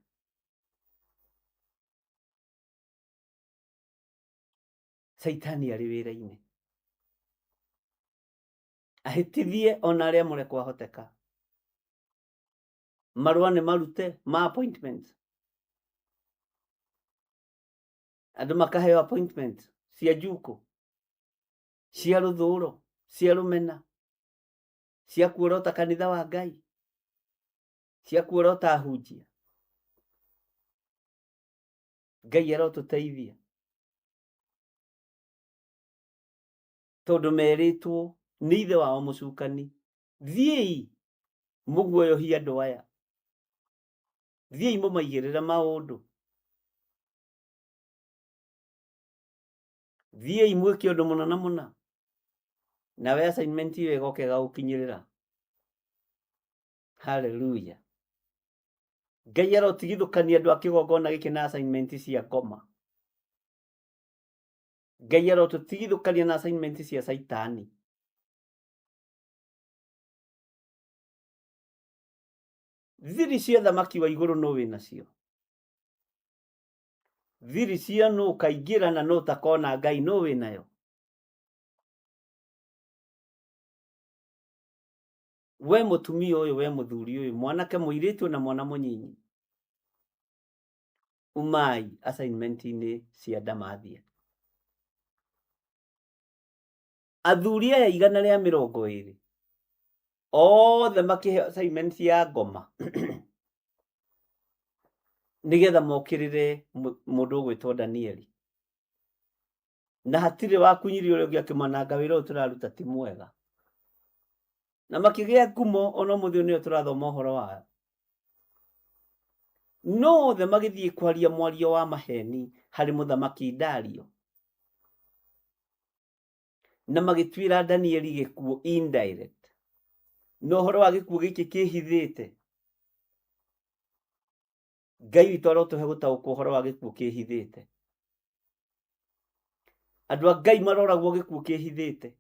Saitani arĩ wĩra-inĩ, ahĩtithie ona arĩa mũre kwahoteka. Marũa nĩ marute ma appointment, andũ makaheo appointment cia njuko, cia rũthũũro, cia rũmena, cia kuorota kanitha wa Ngai, cia kuorota hunjia. Ngai arotũteithia tondũ merĩtwo nĩ ithe wao mũcukani, thiĩi mũguoyohie andũ aya, thiĩi mũmaigĩrĩre maũndũ, thiĩi mwĩke ũndũ mũna na mũna, nawe assignment ĩyo ĩgoka ĩgagũkinyĩrĩra. Hallelujah. Ngai arotigithũkania andũ a kĩgongona gĩkĩ na assignment cia ngoma. Ngai arotũtigithũkania na assignment cia Saitani. thiri cia thamaki wa igũrũ no wĩ nacio, thiri cia no kaingĩra na no takona Ngai no wĩ nayo. We mũtumia ũyũ, we mũthuri ũyũ, mwanake mũirĩtu na mwana mũnyinyi, umai assignment-inĩ cia ndamathia. Athuri aya 120 othe makĩheo assignment ya ngoma nigetha mokĩrĩre mũndũ ũgwĩtwo Danieli, na hatirĩ wakunyiri ũrĩa ũngĩ akĩmananga wĩra ũyũ tũraruta ti mwega, na makĩgĩa ngumo ona mũthĩ nĩyo tũrathoma ũhoro wayo. No othe magĩthiĩ kwaria mwario wa maheni harĩ mũthamaki Dario, na magĩtuĩra Danieli gĩkuũ indirect. No ũhoro wa gĩkuũ gĩkĩ kĩhithĩte, Ngai witũ arotũhe gũtaũkwo ũhoro wa gĩkuũ kĩhithĩte. Andũ a Ngai maroragwo gĩkuũ kĩhithĩte.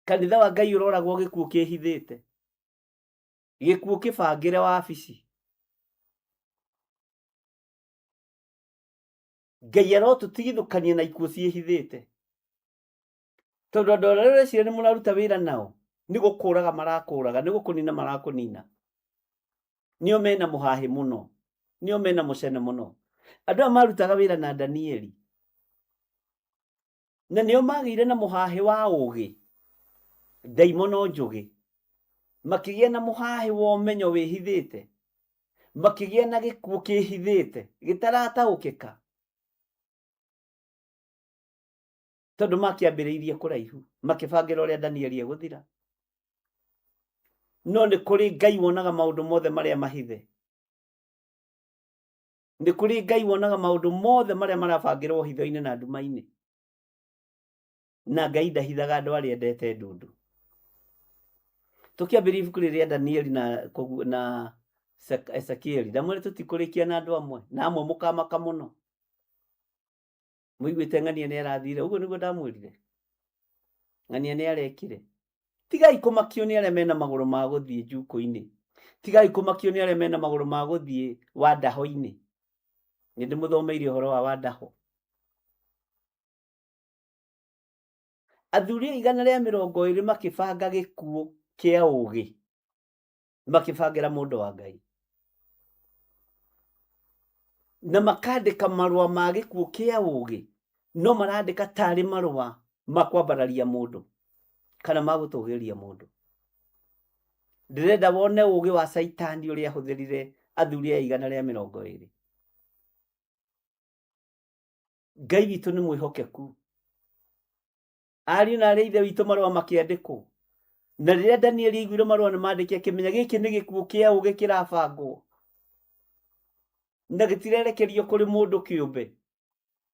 Kanitha wa Ngai ũroragwo gĩkuũ kĩhithĩte. Gĩkuũ kĩbangĩre wabici. Ngai arotũtigithũkania na ikuũ ciĩhithĩte. Tondũ andũ arĩa ũreciria nĩ mũraruta wĩra nao nĩ gũkũraga marakũraga, nĩ gũkũnina marakũnina. Nĩo mena mũhahe mũno, nĩo mena mũcene mũno. Andũ aya marutaga wĩra na Danieli, na nĩo magĩire na mũhahe wa ũgĩ, ndaimono njũgĩ, makĩgĩa na mũhahe wa ũmenyo wĩhithĩte, makĩgĩa na gĩkuũ kĩhithĩte gĩtarataũkĩka, tondũ makĩambĩrĩirie kũraihu, makĩbangĩra ũrĩa Danieli egũthira. No nĩ kũrĩ Ngai wonaga maũndũ mothe marĩa mahithe. Nĩ kũrĩ Ngai wonaga maũndũ mothe marĩa marabangĩrwo hitho-inĩ na nduma-inĩ. Na Ngai ndahithaga andũ arĩa endete ndũndũ. Tũkĩambĩrĩria ibuku rĩrĩa Danieli na Ezekieli, ndamwĩra tũtikũrĩkia na andũ amwe, na amwe mũkamaka mũno. Mũiguĩte ng'ania nĩ arathire, ũguo nĩguo ndamwĩrire. Ng'ania nĩ arekire. Tigai kũmakio nĩ arĩa mena magũrũ ma gũthiĩ njuko-inĩ. Tigai kũmakio nĩ arĩa mena magũrũ ma gũthiĩ wandaho-inĩ. Nĩ ndĩmũthomeire ũhoro wa wandaho. Athuri 120 makĩbanga gĩkuũ kĩa ũgĩ, makĩbangĩra mũndũ wa Ngai, na makandĩka marũa ma gĩkuũ kĩa ũgĩ, no marandĩka tarĩ marũa ma kwambararia mũndũ kana ma gũtũgĩria mũndũ. Ndĩrenda wone ũgĩ wa Saitani ũrĩa ahũthĩrire athuri aya 120. Ngai witũ nĩ mwĩhokeku. Ariũ na arĩa ithe witũ marũa makĩandĩkwo, na rĩrĩa Danieli aiguire marũa nĩ mandĩke akĩmenya gĩkĩ nĩ gĩkuũ kĩa ũgĩ kĩrabangwo, na gĩtirerekerio kũrĩ mũndũ kĩũmbe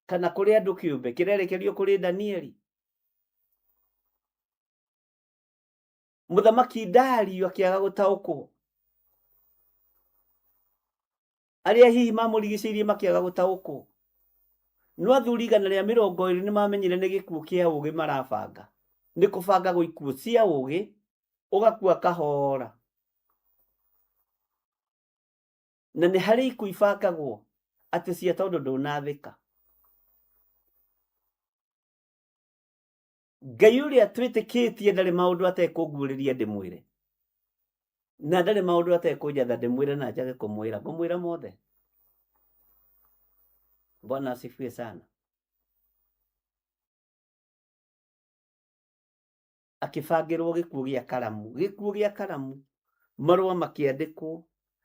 kana kũrĩ andũ kĩũmbe, kĩrerekerio kũrĩ Danieli. Mũthamaki Dario akĩaga gũtaũkwo, arĩa hihi mamũrigicĩirie makĩaga gũtaũkwo. No athuri 120 nĩ mamenyire nĩ gĩkuũ kĩa ũgĩ marabanga. Nĩ kũbanga ikuũ cia ũgĩ, ũgakua kahora. Na nĩ harĩ ikuũ ibangagwo atĩ cia tondũ ndũnathĩka. Ngai ũrĩa twĩtĩkĩtie ndarĩ maũndũ atekũnguũrĩria ndĩmwĩre, na ndarĩ maũndũ atekũnjatha ndĩmwĩre na njage kũmwĩra, ngũmwĩra mothe. Bwana asifiwe sana. Akĩbangĩrwo gĩkuũ gĩa karamu, gĩkuũ gĩa karamu, marũa makĩandĩkwo,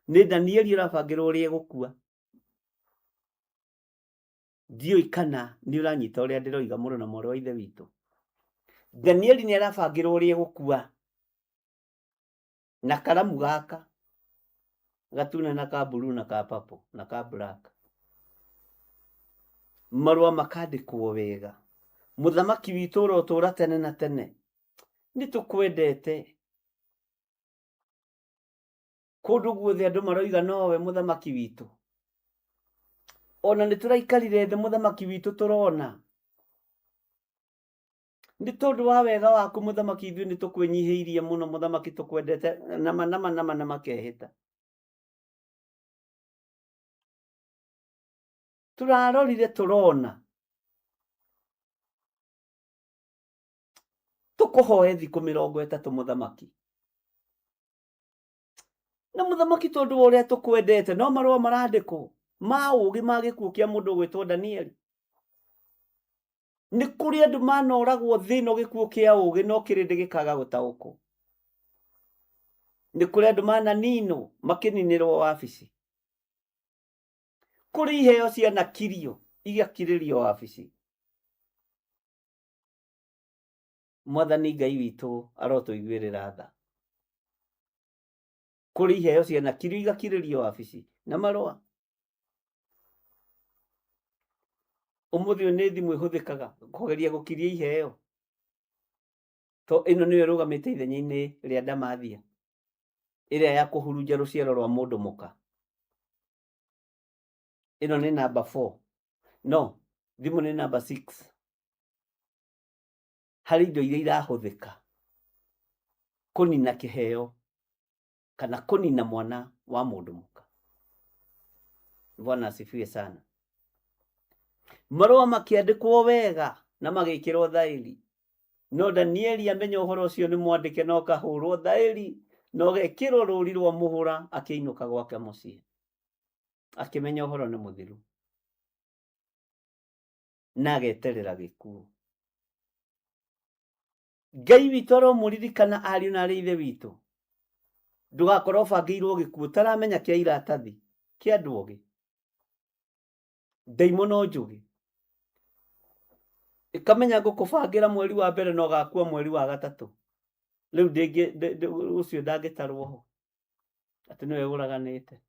nĩ Danieli ũrabangĩrwo ũrĩa egũkua. Ndiũĩ kana nĩ ũranyita ũrĩa ndĩroiga mũrũ na mwarĩ wa ithe witũ. Danieli nĩ arabangĩrwo ũrĩa egũkua na karamu gaka gatune na ka blue na ka purple na ka black. Marũa makandĩkwo wega. Mũthamaki witũ ũrotũũra tene na tene, nĩ tũkwendete. Kũndũ guothe andũ maroiga nowe mũthamaki witũ. Ona nĩ tũraikarire thĩ mũthamaki witũ tũrona. Nĩ tondũ wa wega waku mũthamaki, ithuĩ nĩ tũkwĩnyihĩirie mũno mũthamaki, tũkwendete nama makehĩta. Tũrarorire tũrona tũkũhoe thikũ 30 mũthamaki. Na mũthamaki, tondũ wa ũrĩa tũkwendete, no marũa marandĩkwo ma ũũgĩ ma gĩkuũ kĩa mũndũ ũgwĩtwo Danieli. Nĩ kũrĩ andũ manoragwo thĩ ĩno gĩkuũ kĩa ũũgĩ, no kĩrĩndĩ gĩkaga gũtaũkwo. Nĩ kũrĩ andũ mananinwo makĩninĩrwo wabici. Kũrĩ iheo cianakirio igakirĩrio wabici. Mwathani Ngai witũ arotũiguĩrĩra tha. Kũrĩ iheo cianakirio igakirĩrio wabici na marũa. Ũmũthĩ nĩ thimũ ĩhũthĩkaga kũgeria gũkiria iheo. To ĩno nĩyo ĩrũgamĩte ithenya-inĩ rĩa Ndamathia, ĩrĩa ya kũhurunja rũciaro rwa mũndũ mũka. Ĩno nĩ namba 4. No, thimũ nĩ namba 6. Harĩ indo iria irahũthĩka kũnina kĩheo kana kũnina mwana wa mũndũ mũka. Bwana asifiwe sana. Marũa makĩandĩkwo wega na magĩkĩrwo thaĩri. No Danieli amenya ũhoro ũcio nĩ mwandĩke, no kahũrwo thaĩri, no gekĩrwo rũũri rwa mũhũra, akĩinũka gwake mũciĩ, akĩmenya ũhoro nĩ mũthiru, na ageterera gĩkuũ. Ngai witũ aromũririkana ariũ na arĩ ithe witũ. Ndũgakorwo bangĩirwo gĩkuũ ũtaramenya kĩa iratathi kĩa andũ ogĩ, ndaimono njũgĩ, ikamenya gũkũbangĩra mweri wa mbere na ũgakua mweri wa gatatũ. Rĩu ũcio ndangĩtarwo ho atĩ nĩwe ũraganĩte.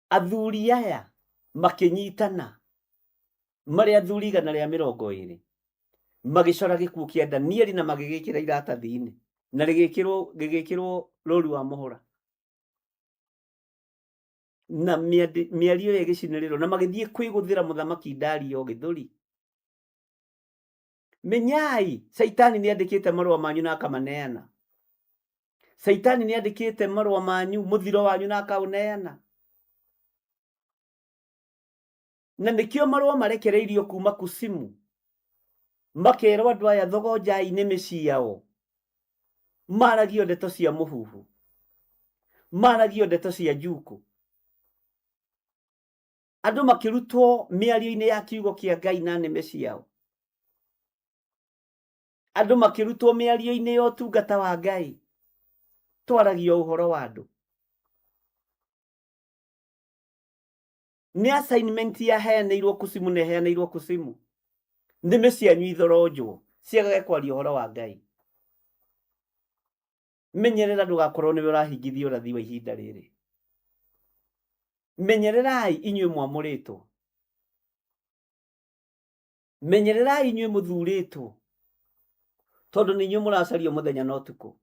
Athuri aya makĩnyitana marĩ athuri 120 magĩcora gĩkuũ kĩa Danieli na magĩgĩkĩra iratathi-inĩ na gĩgĩkĩrwo rũũri wa mũhũra. Na mĩario ĩyo ĩgĩcinĩrĩrwo na magĩthiĩ kwĩgũthĩra mũthamaki Dario gĩthũri. Menyai, Saitani nĩ andĩkĩte marũa manyu na akamaneana. Saitani nĩ andĩkĩte marũa manyu, mũthiro wanyu na akaũneana. Na nĩkĩo marũa marekereirio kuma kusimu, makerwo andũ aya thogonjai nĩmĩ ciao, maragio ndeto cia mũhuhu, maragio ndeto cia njuku. Andũ makĩrutwo mĩario-inĩ ya kiugo kĩa Ngai na nĩmĩ ciao. Andũ makĩrutwo mĩario-inĩ ya ũtungata wa Ngai, twaragio ũhoro wa andũ. Nĩ assignment ya heanĩirwo kusimu na heanĩirwo kusimu. Nĩmĩ cianyu ithorojwo, ciagage kwaria ũhoro wa Ngai. Menyerera ndũgakorwo nĩwe ũrahingithia ũrathi wa ihinda rĩrĩ. Menyererai inyuĩ mwamũrĩtwo. Menyererai inyuĩ mũthurĩtwo, tondũ nĩ inyuĩ mũracario mũthenya na ũtukũ.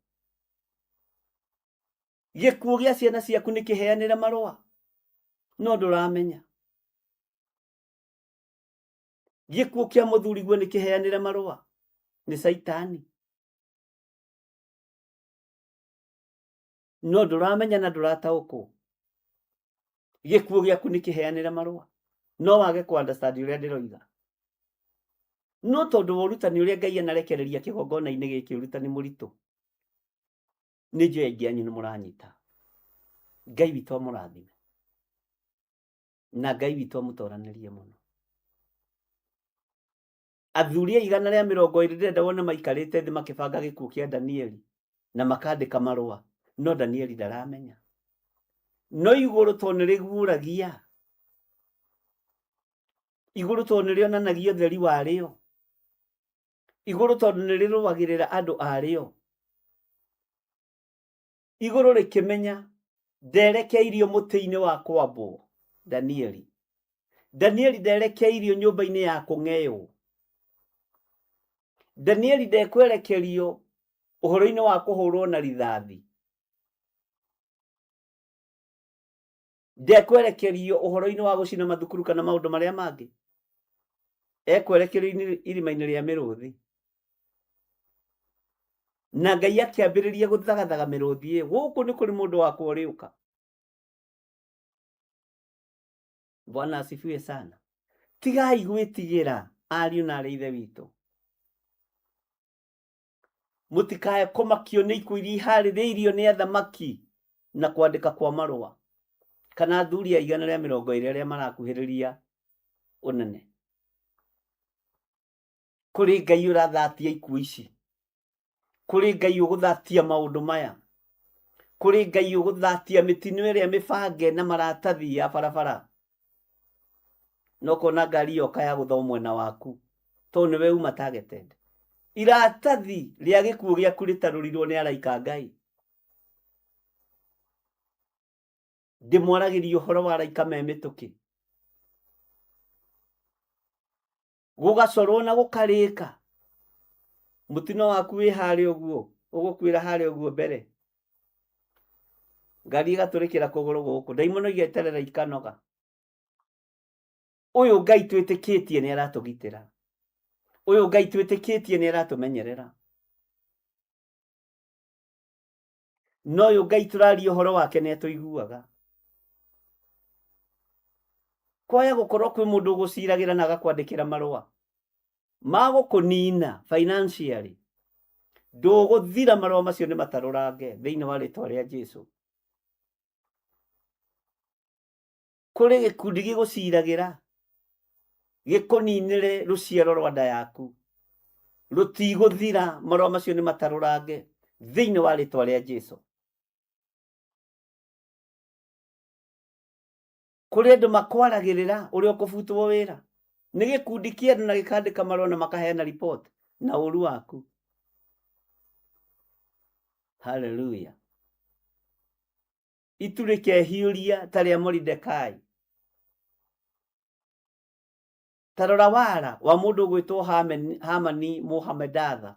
Gĩkuũ gĩa ciana ciaku nĩ kĩheanĩre marũa, no ndũramenya. Gĩkuũ kĩa mũthuriguo nĩ kĩheanĩre marũa, nĩ Saitani, no ndũramenya na ndũrataũkwo. Gĩkuũ gĩaku nĩ kĩheanĩre marũa, no wage kũ-understand ũrĩa ndĩroiga. No tondũ wa ũrutani ũrĩa Ngai anarekereria kĩgongona-inĩ gĩkĩ, ũrutani mũritũ, nĩ njũĩ aingĩ anyu nĩ mũranyita. Ngai witũ amũrathime na Ngai witũ amũtoranĩrie mũno. Athuri 120 ndĩrenda wone maikarĩte thĩ makĩbanga gĩkuũ kĩa Danieli na makandĩka marũa, no Danieli ndaramenya. No igũrũ to nĩ rĩguũragia, igũrũ to nĩ rĩonanagia ũtheri warĩo, igũrũ tondũ nĩ rĩrũagĩrĩra andũ arĩo, igũrũ rĩkĩmenya nderekeirio mũtĩ-inĩ wa kwambwo. Danieli nderekeirio nyũmba-inĩ ya kũng'eyo. Danieli ndekwerekerio ũhoro-inĩ wa kũhũrwo na rithathi. Ndekwerekerio ũhoro-inĩ wa gũcina mathukuru kana maũndũ marĩa mangĩ. ekwerekerio irima-inĩ rĩa mĩrũthi, na Ngai akĩambĩrĩria gũthagathaga mĩrũthi gũkũ nĩ kũrĩ mũndũ wakwa ũrĩũka. Bwana asifiwe sana. Tigai gwĩtigĩra ariũ na aarĩ ithe witũ. Mũtikae kũmakio nĩ ikuũ iria iharĩrĩirio nĩ athamaki na kwandĩka kwa marũa, kana athuri a 120 arĩa marakuhĩrĩria ũnene. Kũrĩ Ngai ũrathatia ikuũ ici, kũrĩ Ngai ũgũthatia maũndũ maya, kũrĩ Ngai ũgũthatia mĩtino ĩrĩa mĩbange na maratathi ya barabara. No kona ngari yoka ya gũthoma mwena waku, to nĩwe uma targeted. Iratathi rĩa gĩkuũ gĩaku rĩtarũrirwo nĩ araika Ngai. Ndĩmwaragĩria ũhoro wa araika me mĩtũkĩ. Gũgacorwo na gũkarĩka. Mũtino waku wĩ harĩa ũguo, ũgũkwĩra harĩa ũguo mbere. Ngari ĩgatũrĩkĩra kũgũrũ gũkũ, ndaimono igĩeterera ikanoga. Ũyũ Ngai twĩtĩkĩtie nĩ aratũgitĩra. Ũyũ Ngai twĩtĩkĩtie nĩ aratũmenyerera. No ũyũ Ngai tũraria ũhoro wake nĩ atũiguaga. Kwaya gũkorwo kwĩ mũndũ ũgũciragĩra na agakwandĩkĩra marũa ma gũkũnina financially, ndũgũthira marũa macio nĩ matarũrange thĩinĩ wa rĩĩtwa rĩa Jesũ. Kũrĩ gĩkundi gĩgũciragĩra gĩkũninĩre rũciaro rwa nda yaku, rũtigũthira marũa macio nĩ matarũrange thĩinĩ wa rĩĩtwa rĩa Jesũ. Kũrĩ andũ makwaragĩrĩra ũrĩa ũkũbutwo wĩra, nĩ gĩkundi kĩa andũ na gĩkandĩka marũa na makaheana report na ũru waku. Hallelujah. Itu rĩkehiũria ta rĩa Moridekai. Tarora wara wa mũndũ ũgwĩtwo Hamani Mohamedatha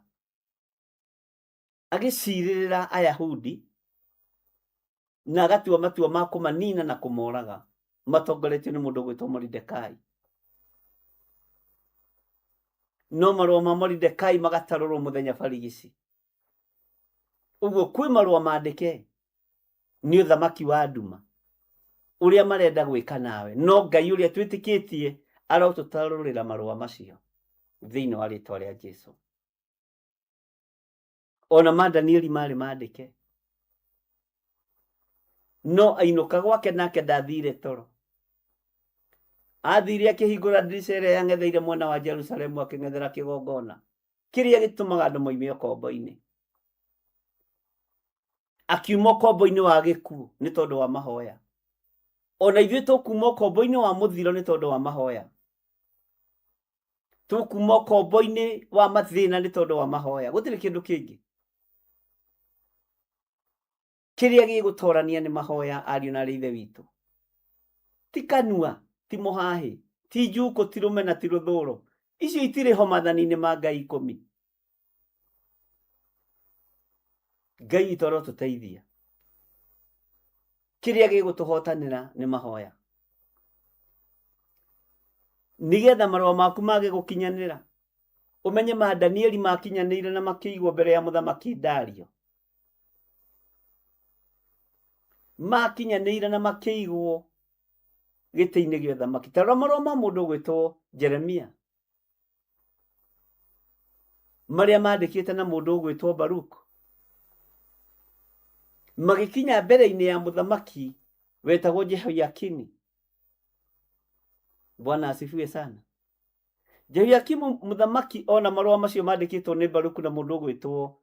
agĩcirĩrĩra Ayahudi na agatua matua ma kũmanina na kũmoraga, matongoretio nĩ mũndũ ũgwĩtwo Moridekai. No marũa ma Moridekai magatarũrwo mũthenya barigici. Ũguo kwĩ marũa mandĩke nĩ ũthamaki wa nduma ũrĩa marenda gwĩka nawe, no Ngai ũrĩa twĩtĩkĩtie arotũtarũrĩra marũa macio thĩinĩ wa rĩĩtwa rĩa Jesũ. Ona ma Danieli marĩ mandĩke, no ainũka gwake nake ndathire toro. Athire akĩhingũra ndirica ĩrĩa yang'etheire mwena wa Jerusalemu akĩng'ethera kĩgongona kĩrĩa gĩtũmaga andũ moime ũkombo-inĩ. Akiuma ũkombo-inĩ wa gĩkuũ nĩ tondũ wa mahoya. Ona ithuĩ tũkuma ũkombo-inĩ wa mũthiro nĩ tondũ wa mahoya. Tũkuma ũkombo-inĩ wa mathĩna nĩ tondũ wa mahoya. Gũtirĩ kĩndũ kĩngĩ. Kĩrĩa gĩgũtũrania nĩ mahoya, ariũ na aarĩ ithe witũ. Ti kanua, ti mũhahĩ, ti njuko, ti rũmena, ti rũthũũro. Icio itirĩ ho maathani-inĩ ma Ngai 10. Ngai witũ arotũteithia. Kĩrĩa gĩgũtũhotanĩra nĩ mahoya. Nĩgetha marũa maku mage gũkinyanĩra, ũmenye ma Danieli makinyanĩire na makĩigwo mbere ya mũthamaki Dario. Makinyanĩire na makĩigwo gĩtĩ-inĩ gĩa ũthamaki. Tarora marũa ma mũndũ ũgwĩtwo Jeremia marĩa mandĩkĩte na mũndũ ũgwĩtwo Baruku, magĩkinya mbere-inĩ ya mũthamaki wetagwo Jehoiakini. Bwana asifiwe sana. Jehoiakimu mũthamaki ona marũa macio mandĩkĩtwo nĩ Baruku na mũndũ ũgwĩtwo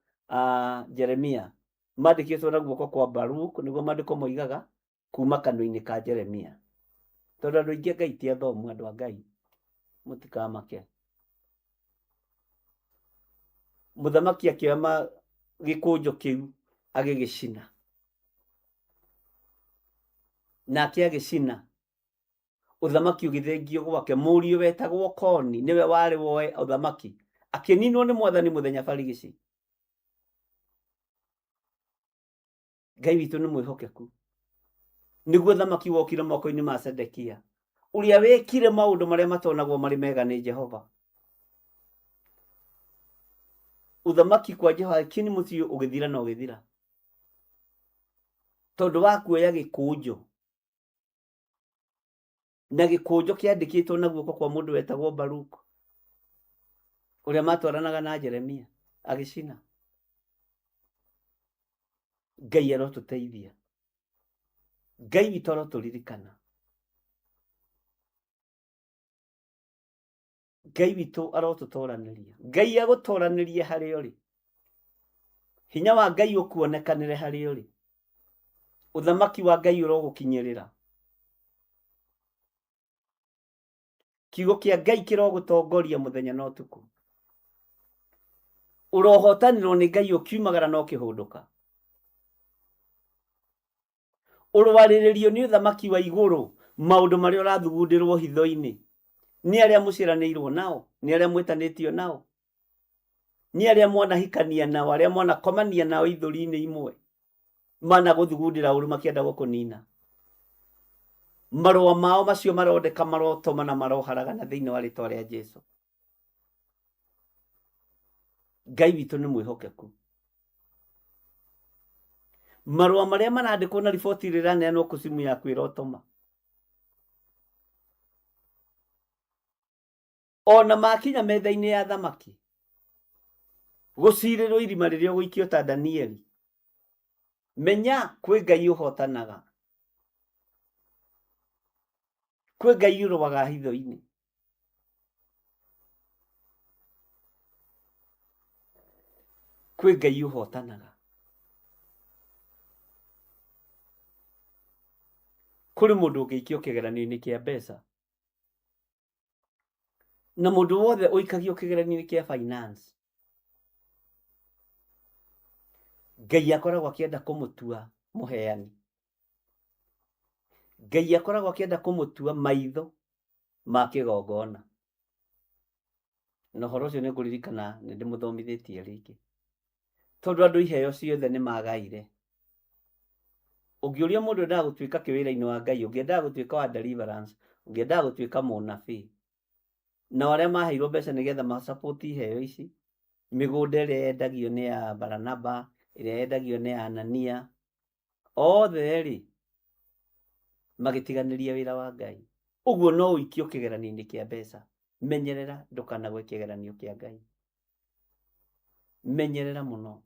Jeremia, mandĩkĩtwo na guoko kwa Baruku, nĩguo mandĩko moigaga kuma kanua-inĩ ka Jeremia. Tondũ andũ aingĩ Ngai ti athomu, andũ a Ngai mũtikamake. Mũthamaki akĩoya gĩkũnjo kĩu agĩgĩcina, nake agĩcina. Ũthamaki ũgĩthengio gwake. Mũriũ wetagwo Koni nĩwe warĩ woe ũthamaki, akĩninwo nĩ Mwathani mũthenya barigici. Ngai witũ nĩ mwĩhokeku. Nĩguo ũthamaki wokire moko-inĩ ma Sedekia, ũrĩa wekire maũndũ marĩa matonagwo marĩ mega nĩ Jehova. uthamaki kwa Jehoiakini mũciĩ ũgĩthira na ũgĩthira tondũ wa kuoya gĩkũnjo, na gĩkũnjo kĩandĩkĩtwo na guoko kwa mũndũ wetagwo Baruku ũrĩa matwaranaga na Jeremia agĩcina. Ngai arotũteithia, Ngai witũ arotũririkana, Ngai witũ arotũtoranĩria, Ngai agũtoranĩrie harĩa ũrĩ, hinya wa Ngai ũkuonekanĩre harĩa ũrĩ, uthamaki wa Ngai ũrogũkinyĩrĩra, kiugo kĩa Ngai kĩrogũtongoria mũthenya na ũtukũ, ũrohotanĩrwo nĩ Ngai ũkiumagara no kĩhũndũka, ũrwarĩrĩrio nĩ ũthamaki wa igũrũ, maũndũ marĩa ũrathugundĩrwo hitho-inĩ nĩ arĩa mũciranĩirwo nao, nĩ arĩa mwĩtanĩtio nao, nĩ arĩa mwanahikania nao, arĩa mwanakomania nao ithũri-inĩ imwe, mana gũthugundĩra ũru makĩenda gũkũnina. Marũa mao macio marondeka marotoma na maroharagana thĩinĩ wa rĩtwa rĩa Jesũ. Ngai witũ nĩ mwĩhokeku. Marũa marĩa marandĩkwo na riboti ĩrĩa ĩraneanwo kũ simu yaku ĩrotoma, ona makinya metha-inĩ ya thamaki gũcirĩrwo irima rĩrĩa ũgũikio ta Danieli, menya kwĩ Ngai ũhotanaga, kwĩ Ngai ũrũaga hitho-inĩ, kwĩ Ngai ũhotanaga. Kũrĩ mũndũ ũngĩikio kĩgeranio-inĩ kĩa mbeca, na mũndũ wothe ũikagio kĩgeranio-inĩ kĩa finance, Ngai akoragwo akĩenda kũmũtua mũheani, Ngai akoragwo akĩenda kũmũtua maitho ma kĩgongona. Na ũhoro ũcio nĩ ngũririkana nĩ ndĩmũthomithĩtie rĩngĩ, tondũ andũ iheo ciothe nĩ magaire. Ũngĩũria mũndũ endaga gũtuĩka kĩwĩra-inĩ wa Ngai, ũngĩendaga gũtuĩka wa deliverance, ũngĩendaga gũtuĩka mũnabii, na arĩa maheirwo mbeca nĩgetha ma-support iheo ici, mĩgũnda ĩrĩa yendagio nĩ ya Baranaba, ĩrĩa yendagio nĩ ya Anania, othe rĩ magĩtiganĩria wĩra wa Ngai. Ũguo no ũikio kĩgeranio-inĩ kĩa mbeca. Menyerera ndũkanagwe kĩgeranio kĩa Ngai, menyerera mũno.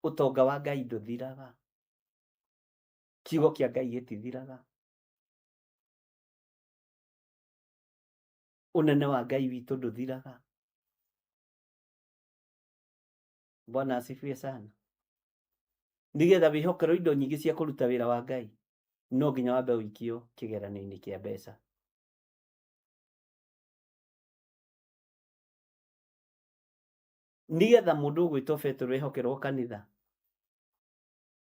Ũtonga wa Ngai ndũthiraga, kiugo kĩa Ngai gĩtithiraga, ũnene wa Ngai witũ ndũthiraga. Bwana asifiwe sana. Nĩgetha wĩhokerwo indo nyingĩ cia kũruta wĩra wa Ngai, no nginya wambe ũikio kĩgeranio-inĩ kĩa mbeca. Nĩgetha mũndũ ũgwĩtwo Petero ehokerwo kanitha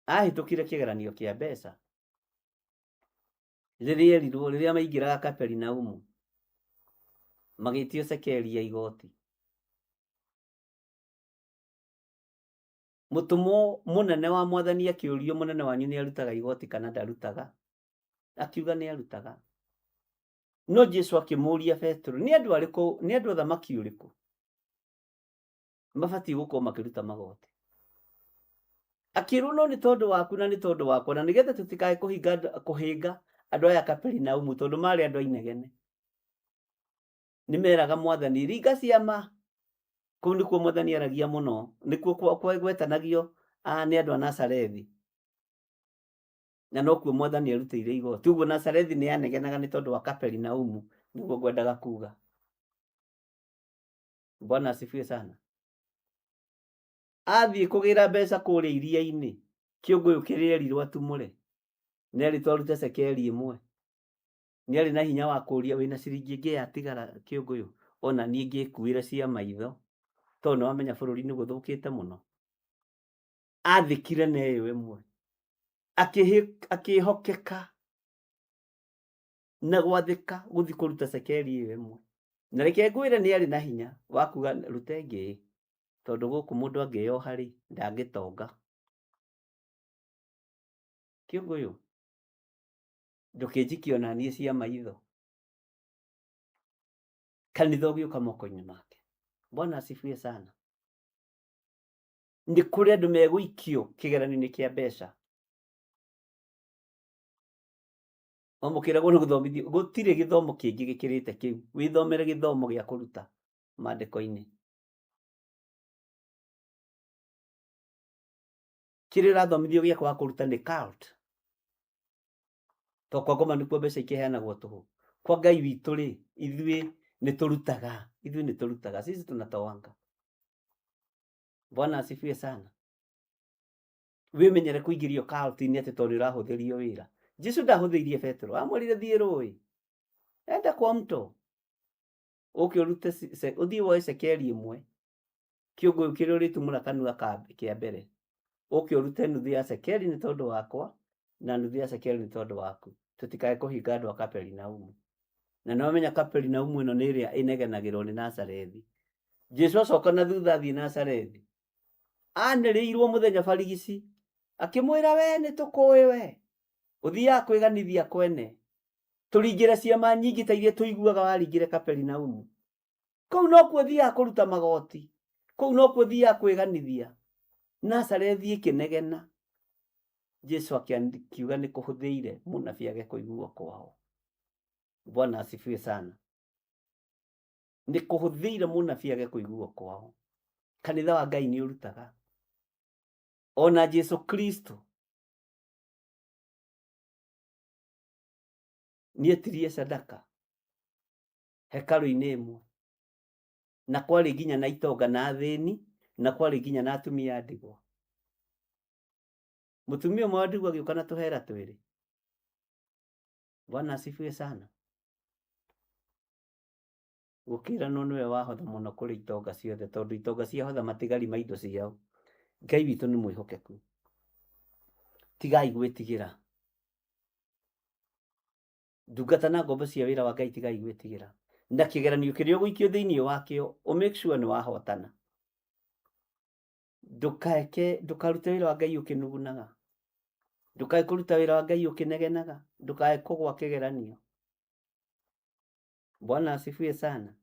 ahĩtũkire kĩgeranio kĩa mbeca, rĩrĩa erirwo, rĩrĩa maingĩraga Kaperinaumu magĩtio cekeri ya igoti, mũtũmwo mũnene wa Mwathani akĩũrio, mũnene wanyu nĩ arutaga igoti kana ndarutaga? Akiuga nĩ arutaga. No Jesũ akĩmũria Petero, nĩ andũ arĩkũ, nĩ andũ athamaki ũrĩkũ mabatiĩ gũkorwo makĩruta magoti? Akĩrwo no nĩ tondũ waku na nĩ tondũ wakwa, na nĩgetha tũtikae kũhĩnga andũ aya Kaperinaumu, tondũ marĩ andũ ainegene. Nĩmeraga Mwathani ringa ciama. Kũu nĩkuo Mwathani aragia mũno, nĩkuo gwetanagio nĩ andũ a Nazarethi, na nokuo Mwathani arutĩire igoti. Ũguo Nazarethi nĩ yanegenaga nĩ tondũ wa Kaperinaumu, nĩguo ngwendaga kuga. Bwana asifiwe sana. Athiĩ kũgĩra mbeca kũrĩa iria-inĩ, kĩũngũyũ kĩrĩerirwo atumũre, nĩ arĩ twarute cekeri ĩmwe, nĩ arĩ na hinya wa kũũria wĩna ciringi ĩngĩ yatigara kĩũngũyũ, ona niĩ ngĩkuĩra cia maitho, tondũ nĩwamenya bũrũri nĩ gũthũkĩte mũno. Athĩkire na ĩyo ĩmwe, akĩhokeka na gwathĩka gũthiĩ kũruta cekeri ĩyo ĩmwe. Na reke ngwĩre nĩ arĩ na hinya wa kuga rute ĩngĩ, tondũ gũkũ mũndũ angĩyoha rĩ ndangĩtonga. Kĩũngũyũ ndũkĩnjikie ona niĩ cia maitho, kanitha ũgĩũka moko-inĩ make. Bwana asifiwe sana. Nĩ kũrĩ andũ megũikio kĩgeranio-inĩ kĩa mbeca. Mũkĩragwo nĩ gũthomithio, gũtirĩ gĩthomo kĩngĩ gĩkĩrĩte kĩu. Wĩthomere gĩthomo gĩa kũruta maandĩko-inĩ. Kĩrĩa ũrathomithio gĩa kwaga kũruta nĩ cult. To kwa ngoma nĩkuo mbeca ikĩheanagwo tũhũ. Kwa Ngai witũ rĩ, ithuĩ nĩ tũrutaga. Sisi tunatoanga. Bwana asifiwe sana. Wĩmenyere kũingĩrio cult-inĩ atĩ tondũ ũrahũthĩrio wĩra. Jesu ndahũthĩirie Petro, amwĩrire thiĩ rũĩ. Enda kwa mto. Ũke ũrute ũthiĩ woe cekeri ĩmwe. Kĩũngũ kĩrĩa ũrĩtumũra kanua kĩa mbere. Ũke ũrute nuthu ya cekeri nĩ tondũ wakwa na nuthu ya cekeri nĩ tondũ waku. Tũtikae kũhinga andũ a Kaperinaumu. Na nĩwamenya Kaperinaumu ĩno nĩ ĩrĩa ĩnegenagĩrwo nĩ Nazarethi. Jesu acoka na thutha athiĩ Nazarethi. Anĩrĩirwo mũthenya barigici. Akĩmwĩra we nĩ tũkũĩ we. Ũthiaga kwĩganithia kwene. Tũringĩre ciama nyingĩ ta iria tũiguaga waringĩre Kaperinaumu. Kũu no kuo thiaga kũruta magoti. Kũu no kuo thiaga kwĩganithia. Nazarethi ĩkĩnegena. Jesu akiuga nĩ kũhũthĩire mũnabii age kũiguo kwao. Bwana asifiwe sana. Nĩ kũhũthĩire mũnabii age kũiguo kwao. Kanitha wa Ngai nĩ ũrutaga. Ona Jesu Kristo nĩetirie sadaka hekarũ-inĩ ĩmwe. Na kwarĩ nginya na itonga na athĩni, na kwarĩ nginya na atumia a ndigwa. Mũtumia ũmwe wa ndigwa agĩũka na tũhera twĩrĩ. Bwana asifiwe sana. Gũkĩranwo nĩwe wahotha mũno kũrĩ itonga ciothe, tondũ itonga ciahotha matigari ma indo ciao. Ngai witũ nĩ mwĩhokeku. Tigai gwĩtigĩra. Ndungata na ngombo cia wĩra wa Ngai tigai gwĩtigĩra. Na kĩgeranio kĩrĩa ũgũikio thĩinĩ wakĩo, make sure nĩ wahotana. Ndũkarute wĩra wa Ngai ũkĩnugunaga. Ndũkae kũruta wĩra wa Ngai ũkĩnegenaga. Ndũkae kũgwa kĩgeranio. Bwana asifiwe sana.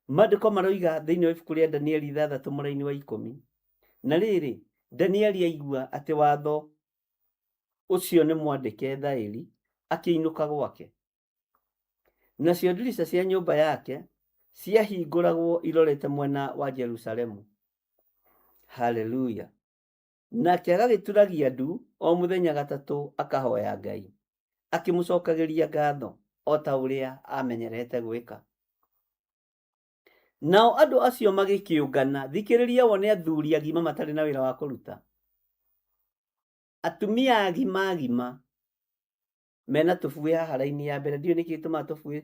Maandĩko maroiga thĩinĩ wa ibuku rĩa Danieli 6 mũraini wa 10. Na rĩrĩ, Danieli aigua atĩ watho ũcio nĩ mwandĩke thaĩri, akĩinũka gwake. Nacio ndirica cia nyũmba yake ciahingũragwo irorete mwena wa Jerusalemu. Haleluya. Nake agagĩturagia ndu o mũthenya gatatũ akahoya Ngai, akĩmũcokagĩria ngatho o ta ũrĩa amenyerete gwĩka. Nao andũ acio magĩkĩũngana, thikĩrĩria wone athuri agima matarĩ na wĩra wa kũruta. Atumia agima mena tũbuĩ haha raini ya mbere. Ndiũ nĩkĩ tũma tũbuĩ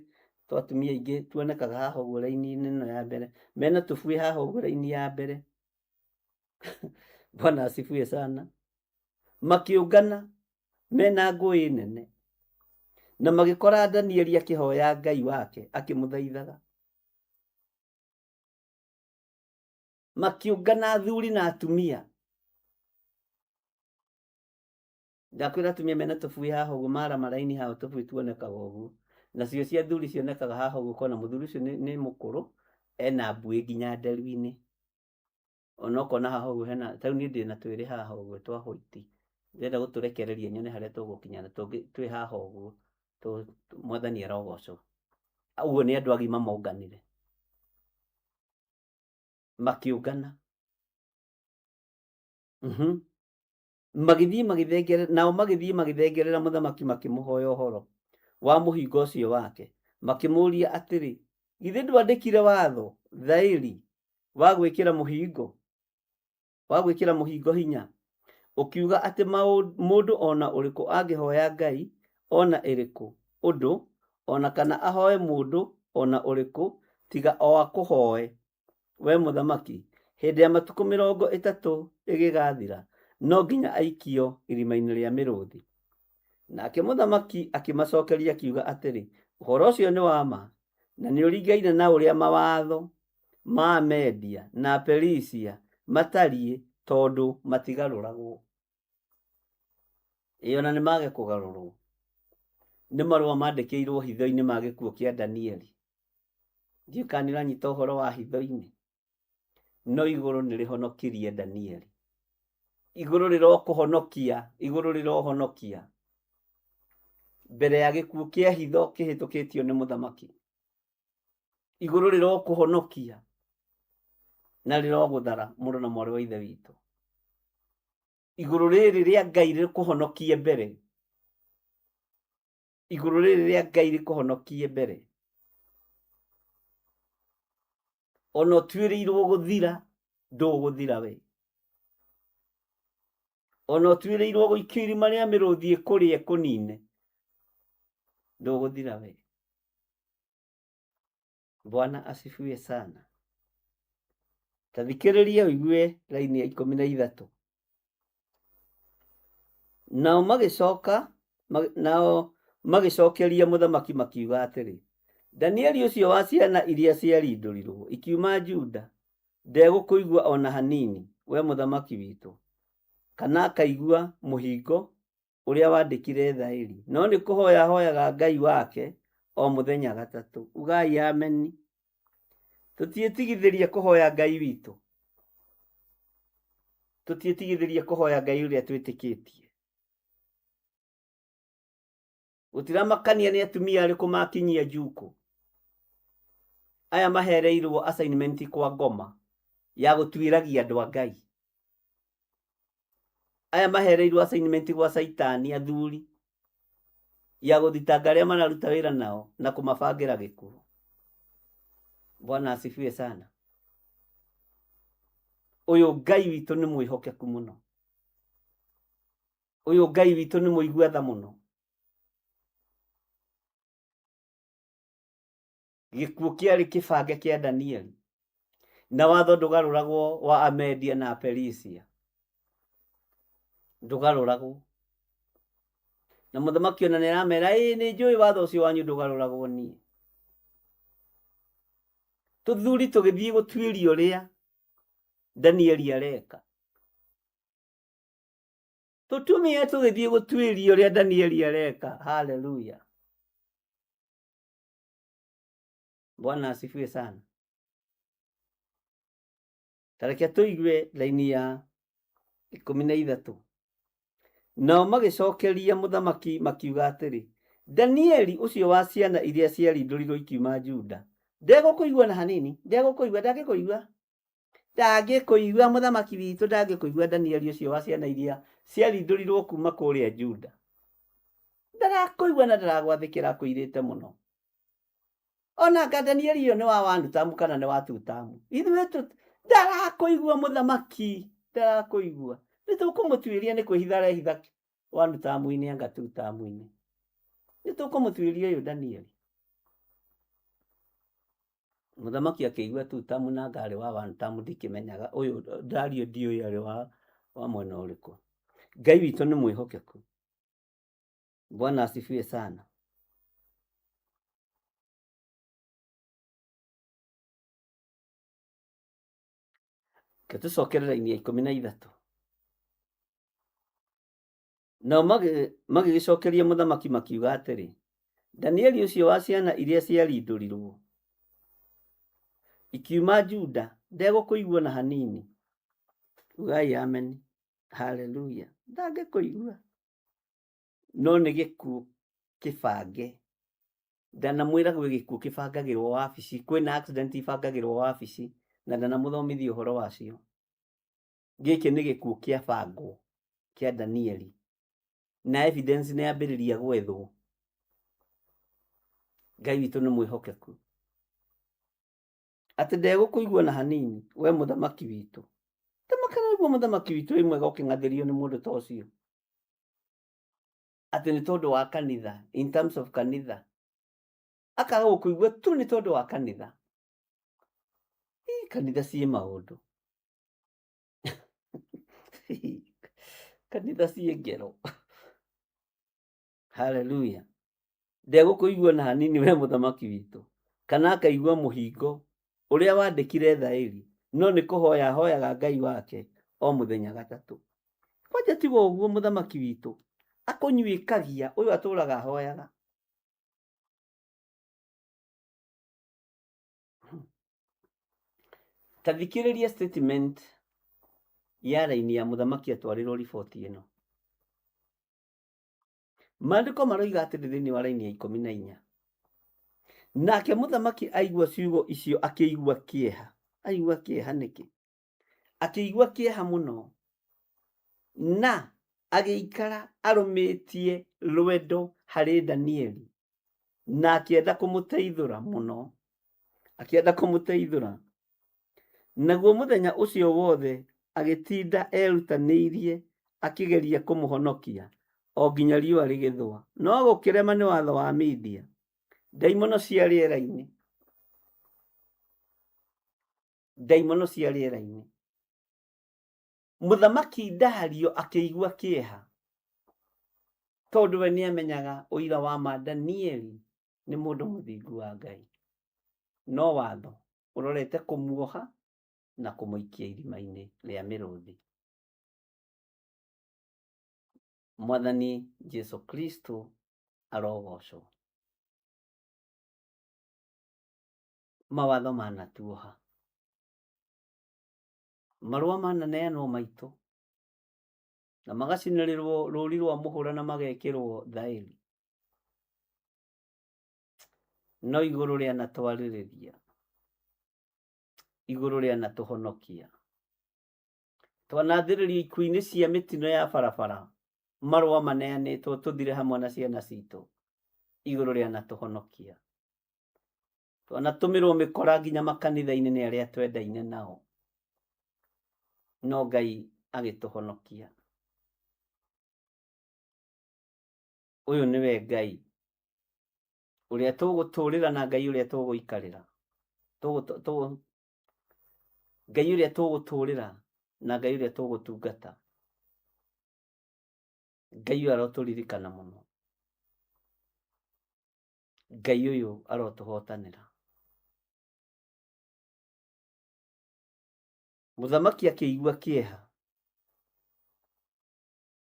twa atumia aingĩ tuonekaga haha ũguo raini-inĩ ĩno ya mbere. Mena tũbuĩ haha ũguo raini ya mbere. Bwana asifiwe sana. Makĩũngana mena ngũĩ nene. Na magĩkora Danieli akĩhoya Ngai wake akĩmũthaithaga. Makĩũngana athuri na atumia. Ndakwĩra atumia mena tũbuĩ haha ũguo mara maraini haha tũbuĩ tuonekaga ũguo. Nacio cia athuri cionekaga haha ũguo, kona mũthuri ũcio nĩ mũkũrũ, ena mbuĩ nginya nderu-inĩ. Ona ũkona haha ũguo hena, ta rĩu niĩ ndĩ na twĩrĩ haha ũguo twa white. Ndĩrenda gũtũrekereria nyone harĩa tũgũkinyana twĩ haha ũguo. Mwathani arogocwo. Ũguo nĩ andũ agima monganire. Makĩũngana. Nao magĩthiĩ magĩthengerera mũthamaki makĩmũhoya ũhoro wa mũhingo ũcio wake. Makĩmũria atĩrĩ, githĩ ndwandĩkire watho thaĩri wa gwĩkĩra mũhingo hinya, ũkiuga atĩ mũndũ ona ũrĩkũ angĩhoya Ngai ona ĩrĩkũ ũndũ, ona kana ahoe mũndũ ona ũrĩkũ tiga o akũhoe we mũthamaki, hĩndĩ ya matukũ 30 ĩgĩgathira, no nginya aikio irima-inĩ rĩa mĩrũũthi. Nake mũthamaki akĩmacokeria akiuga atĩrĩ, ũhoro ũcio nĩ wa ma, na nĩ ũringaine na ũrĩa mawatho ma Media na Perisia matariĩ, tondũ matigarũragwo. Ona nĩ mage kũgarũrwo. Nĩ marũa mandĩkĩirwo hitho-inĩ ma gĩkuũ kĩa Danieli. Ndiũĩ kana nĩ ũranyita ũhoro wa hitho-inĩ. no igũrũ nĩ rĩhonokirie Danieli. Igũrũ rĩrokuhonokia, igũrũ rĩrohonokia mbere ya gĩkuũ kĩa hitho kĩhĩtũkĩtio nĩ mũthamaki. Igũrũ rĩrokuhonokia na rĩrogũthara mũrũ na mwarĩ wa ithe witũ. Igũrũ rĩrĩ rĩa Ngai rĩkũhonokie mbere. Igũrũ rĩrĩ rĩa Ngai rĩkũhonokie mbere. Ona ũtuĩrĩirwo gũthira, ndũgũthira we. Ona ũtuĩrĩirwo gũikio irima rĩa mĩrũthi ĩkũrĩe ĩkũnine, ndũgũthira we. Bwana asifiwe sana. Tathikĩrĩria ũigue raini ya 13. Nao magĩcokeria mũthamaki makiuga atĩrĩ, Danieli ũcio wa ciana iria ciarindũrirwo ikiuma Juda ndegũkũigua ona hanini, we mũthamaki witũ, kana akaigua mũhingo ũrĩa wandĩkire thaĩri, no nĩ kũhoya hoyaga Ngai wake o mũthenya gatatũ. Ugai ameni. Tũtiĩtigithĩrie kũhoya Ngai witũ. Tũtiĩtigithĩrie kũhoya Ngai ũrĩa twĩtĩkĩtie. Gũtiramakania nĩ atumia arĩkũ makinyia njuku. Aya mahereirwo assignment kwa ngoma ya gũtuĩragia andũ a Ngai. Aya mahereirwo assignment kwa Saitani athuri ya gũthitanga arĩa manaruta wĩra nao na kũmabangira gĩkuũ. Bwana asifiwe sana. Ũyũ Ngai witũ nĩ mwĩhokeku mũno. Ũyũ Ngai witũ nĩ mũigua tha mũno. Gĩkuũ kĩarĩ kĩbange kĩa Danieli, na watho ndũgarũragwo wa Amedia na Perisia. Ndũgarũragwo. Na mũthamaki ona nĩ aramera, nĩ njũĩ watho ũcio wanyu ndũgarũragwo niĩ. Tũthuri tũgĩthiĩ gũtuĩria ũrĩa Danieli areka. Tũtumia tũgĩthiĩ gũtuĩria ũrĩa Danieli areka. Haleluya. Bwana asifiwe sana. Tareke tũigue raini ya 13. Nao magĩcokeria mũthamaki makiuga atĩrĩ, Danieli ũcio wa ciana iria ciarindũrirwo ikiuma Juda ndegũkũigua na hanini. Ndagĩkũigua mũthamaki witũ, ndagĩkũigua Danieli ũcio wa ciana iria ciarindũrirwo kuma kũrĩa Juda. Ndarakũigua na ndaragwathĩkĩra kũirĩte mũno. Ona ka Danieli ũyũ nĩ wa Wanutamu kana nĩ wa Tutamu. Ithuĩ ndarakũigua mũthamaki, ndarakũigua. Nĩtũkũmũtuĩria nĩ kwĩhitha arehitha Wanutamu-inĩ anga Tutamu-inĩ. Nĩtũkũmũtuĩria ũyũ Danieli. Mũthamaki akĩigua Tutamu na ngarĩ wa Wanutamu ndikĩmenyaga. Ũyũ Dario ndiũĩ arĩ wa mwena ũrĩkũ. Ngai witũ nĩ mwĩhokeku. Bwana asifiwe sana. Tũcokere raini ya 13. Nao magĩgĩcokeria mũthamaki makiuga atĩrĩ, Danieli ũcio wa ciana iria ciarindũrirwo ikiuma Juda ndegũkũigua na hanini. Ugai ameni. Haleluya. Ndangĩkũigua. No nĩ gĩkuũ kĩbange. Ndanamwĩra gwĩ gĩkuũ kĩbangagĩrwo wabici. Kwĩna accident ibangagĩrwo wabici na ndanamũthomithia ũhoro wacio. Gĩkĩ nĩ gĩkuũ kĩabangwo kĩa Danieli. Na evidence nĩ yambĩrĩria gwethwo. Ngai witũ nĩ mwĩhokeku. Atĩ ndegũkũigua na hanini, we mũthamaki witũ. Tamakana nĩguo mũthamaki witũ wĩ mwega ũkĩng'athĩrio nĩ mũndũ ta ũcio. Atĩ nĩ tondũ wa kanitha, in terms of kanitha. Akaga gũkũigua tu nĩ tondũ wa kanitha. Kanitha ciĩ maũndũ. Kanitha ciĩ ngero. Haleluya. Ndegũkũigua na hanini we mũthamaki witũ, kana akaigua mũhingo ũrĩa wandĩkire thaĩri, no nĩ kũhoya hoyaga Ngai wake o mũthenya gatatũ. Kwanja tiga ũguo mũthamaki witũ akũnyuĩkagia, ũyũ atũraga hoyaga. tathikĩrĩria statement ya raini ya mũthamaki atwarĩrwo riboti ĩno. Maandĩko maroiga atĩrĩ thĩinĩ wa raini ya 14, nake mũthamaki aigua ciugo icio akĩigua kĩeha. Aigua kĩeha nĩkĩ? Akĩigua kĩeha mũno, na agĩikara arũmĩtie rwendo harĩ Danieli, na akĩenda kũmũteithũra mũno, akĩenda kũmũteithũra. Naguo mũthenya ũcio wothe agĩtinda erutanĩirie akĩgeria kũmũhonokia o nginya riũa rĩgĩthũa. No gũkĩrema nĩ watho wa Media, ndaimono cia rĩera-inĩ, ndaimono cia rĩera-inĩ. Mũthamaki Dario akĩigua kĩeha, tondũ we nĩamenyaga ũira wa ma Danieli nĩ mũndũ mũthingu wa Ngai, no watho ũrorete kũmuoha na kũmũikia irima-inĩ rĩa mĩrũthi. Mwathani Jesu Kristo arogocwo. Mawatho manatuoha, marũa mananeanwo maitũ na magacinĩrĩrwo rũũri rwa mũhũra na magekĩrwo thaĩri, no igũrũ rĩa twarĩrĩria, igũrũ rĩa tũhonokia, twanathĩrĩrio ikuũ-inĩ cia mĩtino ya barabara, marũa maneanĩtwo tũthire hamwe na ciana citũ, igũrũ rĩa tũhonokia, twanatũmĩrwo mĩkora nginya makanitha-inĩ nĩ arĩa twendaine nao, no Ngai agĩtũhonokia. Ũyũ nĩwe Ngai ũrĩa tũgũtũũrĩra na Ngai ũrĩa tũgũikarĩra, Ngai ũrĩa tũgũtũũrĩra na Ngai ũrĩa tũgũtungata. Ngai ũyũ arotũririkana mũno, Ngai ũyũ arotũhotanĩra. Mũthamaki akĩigua kĩeha,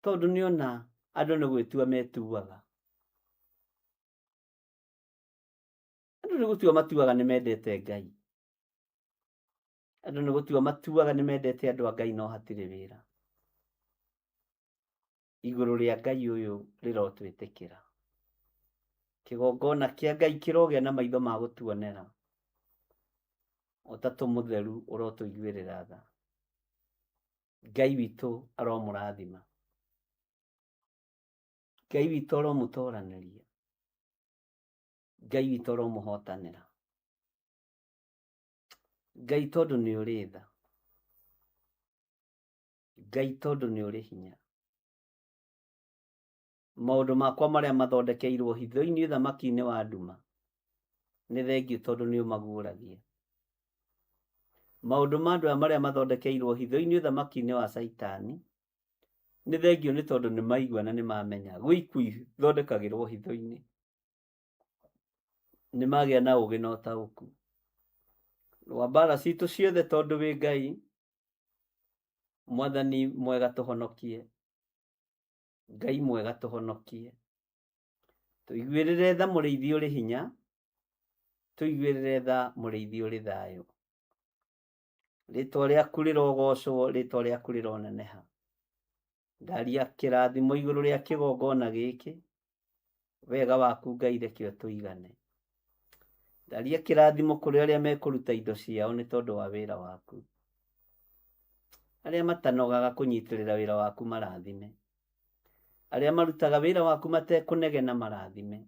tondũ nĩona andũ nĩ gwĩtua metuaga. Andũ nĩ gũtua matuaga nĩ mendete Ngai. Andũ nĩ gũtua matuaga nĩ mendete andũ a Ngai, no hatirĩ wĩra. Igũrũ rĩa Ngai ũyũ rĩrotwĩtĩkĩra. Kĩgongona kĩa Ngai kĩrogĩa na maitho ma gũtuonera. Ũtatũ mũtheru ũrotũiguĩrĩra tha. Ngai witũ aromũrathima. Ngai witũ aromũtoranĩria. Ngai witũ aromũhotanĩra. Ngai tondũ nĩ ũrĩ tha. Ngai tondũ nĩ ũrĩ hinya. Maũndũ makwa marĩa mathondekeirwo hitho-inĩ ũthamaki-inĩ wa nduma, nĩ thengiũ tondũ nĩ ũmaguũragia. Maũndũ ma andũ marĩa mathondekeirwo hitho-inĩ ũthamaki-inĩ wa Saitani, nĩ thengiũ nĩ tondũ nĩ maigua na nĩ mamenya gwĩ ikuũ ithondekagĩrwo hitho-inĩ, nĩ magĩa na ũũgĩ na ũtaũku. Rwa mbara citũ ciothe tondũ wĩ Ngai, Mwathani mwega tũhonokie, Ngai mwega tũhonokie. Tũiguĩrĩre tha mũrĩithi ũrĩ hinya, tũiguĩrĩre tha mũrĩithi ũrĩ thayũ. Rĩtwa rĩaku rĩrogocwo, rĩtwa rĩaku rĩroneneha. Ndaria kĩrathimo igũrũ rĩa kĩgongona gĩkĩ, wega waku Ngai reke ũtũigane. Ndaria kĩrathimo kũrĩ arĩa mekũruta indo ciao nĩ tondũ wa wĩra waku. Arĩa matanogaga kũnyitĩrĩra wĩra waku marathime. Arĩa marutaga wĩra waku matekũnegena marathime.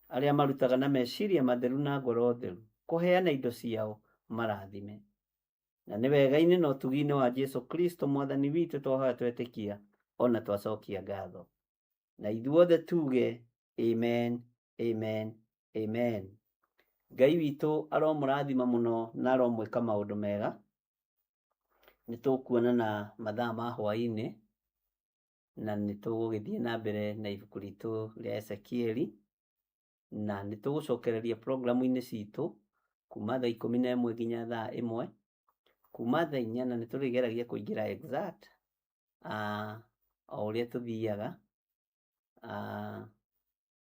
Arĩa marutaga na meciria matheru na ngoro theru kũheana indo ciao marathime. Na nĩ wega-inĩ na ũtugi-inĩ wa Jesu Kristo Mwathani witũ twahoya twetĩkia ona twacokia ngatho. Na ithuothe tuge amen, amen, amen. Ngai witũ aromũrathima mũno na aromwĩka maũndũ mega. Nĩ tũkuonana mathaa ma hwaĩ-inĩ na nĩ tũgũgĩthiĩ na mbere na ibuku ritũ rĩa Ezekieli, na nĩ tũgũcokereria programu-inĩ citũ kuma thaa 11 nginya thaa 1, kuma thaa 4 na nĩ tũrĩgeragia kũingĩra exact o ũrĩa tũthiaga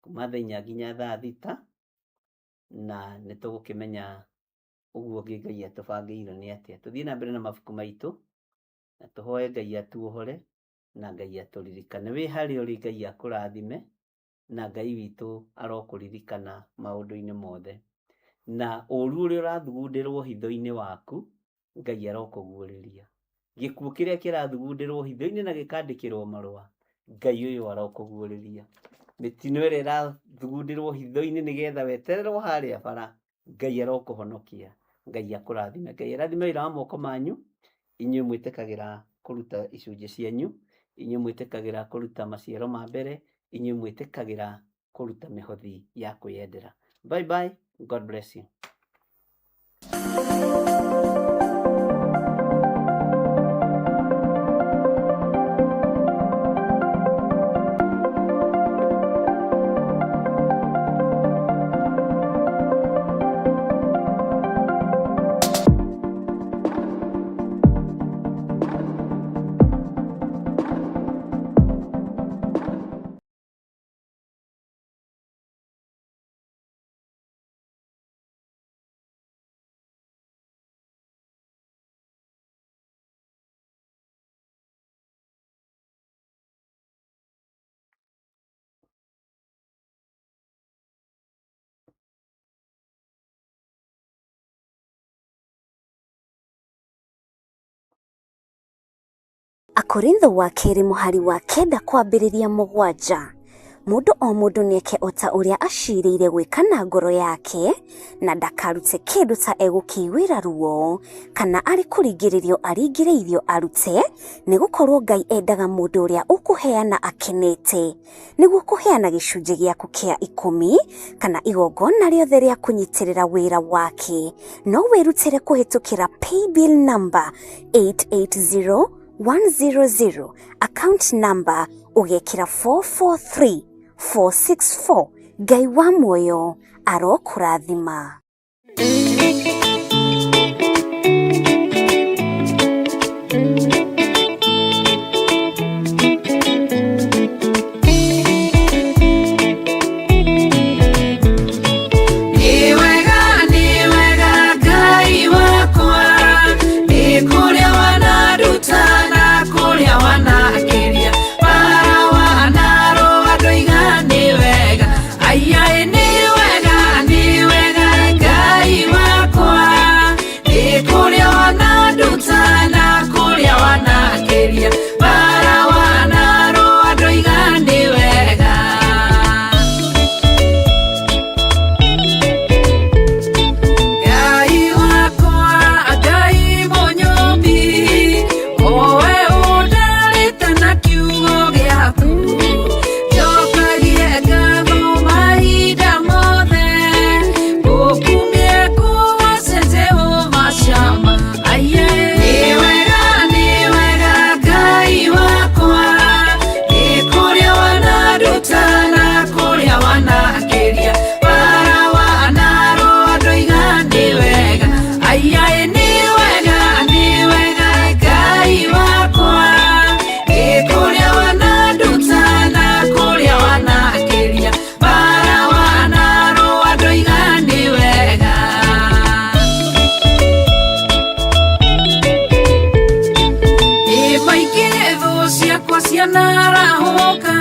kuma thaa 4 nginya thaa 6, na nĩ tũgũkĩmenya Ũguo Ngai atũbangĩire nĩ atĩa. Tũthiĩ na mbere na mabuku maitũ na tũhoe Ngai atuohore na Ngai atũririkane. Wĩ harĩa ũrĩ Ngai akũrathime na Ngai witũ arokũririkana maũndũ-inĩ mothe. Na ũru ũrĩa ũrathugundĩrwo hitho-inĩ waku Ngai arokũguũrĩria. Gĩkuũ kĩrĩa kĩrathugundĩrwo hitho-inĩ na gĩkandĩkĩrwo marũa Ngai ũyũ arokũguũrĩria. Mĩtino ĩrĩa ĩrathugundĩrwo hitho-inĩ nĩgetha wetererwo harĩa bara Ngai arokũhonokia. Ngai akũrathime. Ngai arathime wĩra wa moko manyu. Inyuĩ mwĩtĩkagĩra kũruta icunjĩ cianyu. Inyuĩ mwĩtĩkagĩra kũruta maciaro ma mbere. Inyuĩ mwĩtĩkagĩra kũruta mĩhothi ya kwĩyendera. Bye bye. God bless you. Akorintho wa kerĩ mũhari wa 9 kwambĩrĩria 7. Mũndũ o mũndũ nĩeke o ta ũrĩa acirĩire gwĩka na ngoro yake, na ndakarute kĩndũ ta egũkĩiguĩra ruo, kana arĩ kũringĩrĩrio aringĩrĩirio arute, nĩgũkorwo Ngai endaga mũndũ ũrĩa ũkũheana akenete, nĩguo kũheana gĩcunjĩ gĩaku kĩa 10 kana igongona rĩothe rĩa kũnyitĩrĩra wĩra wake. No wĩrutĩre kũhetũkĩra paybill number 880100, account number ũgekĩra 443464. Ngai wa muoyo arokũrathima. Ciana rahoka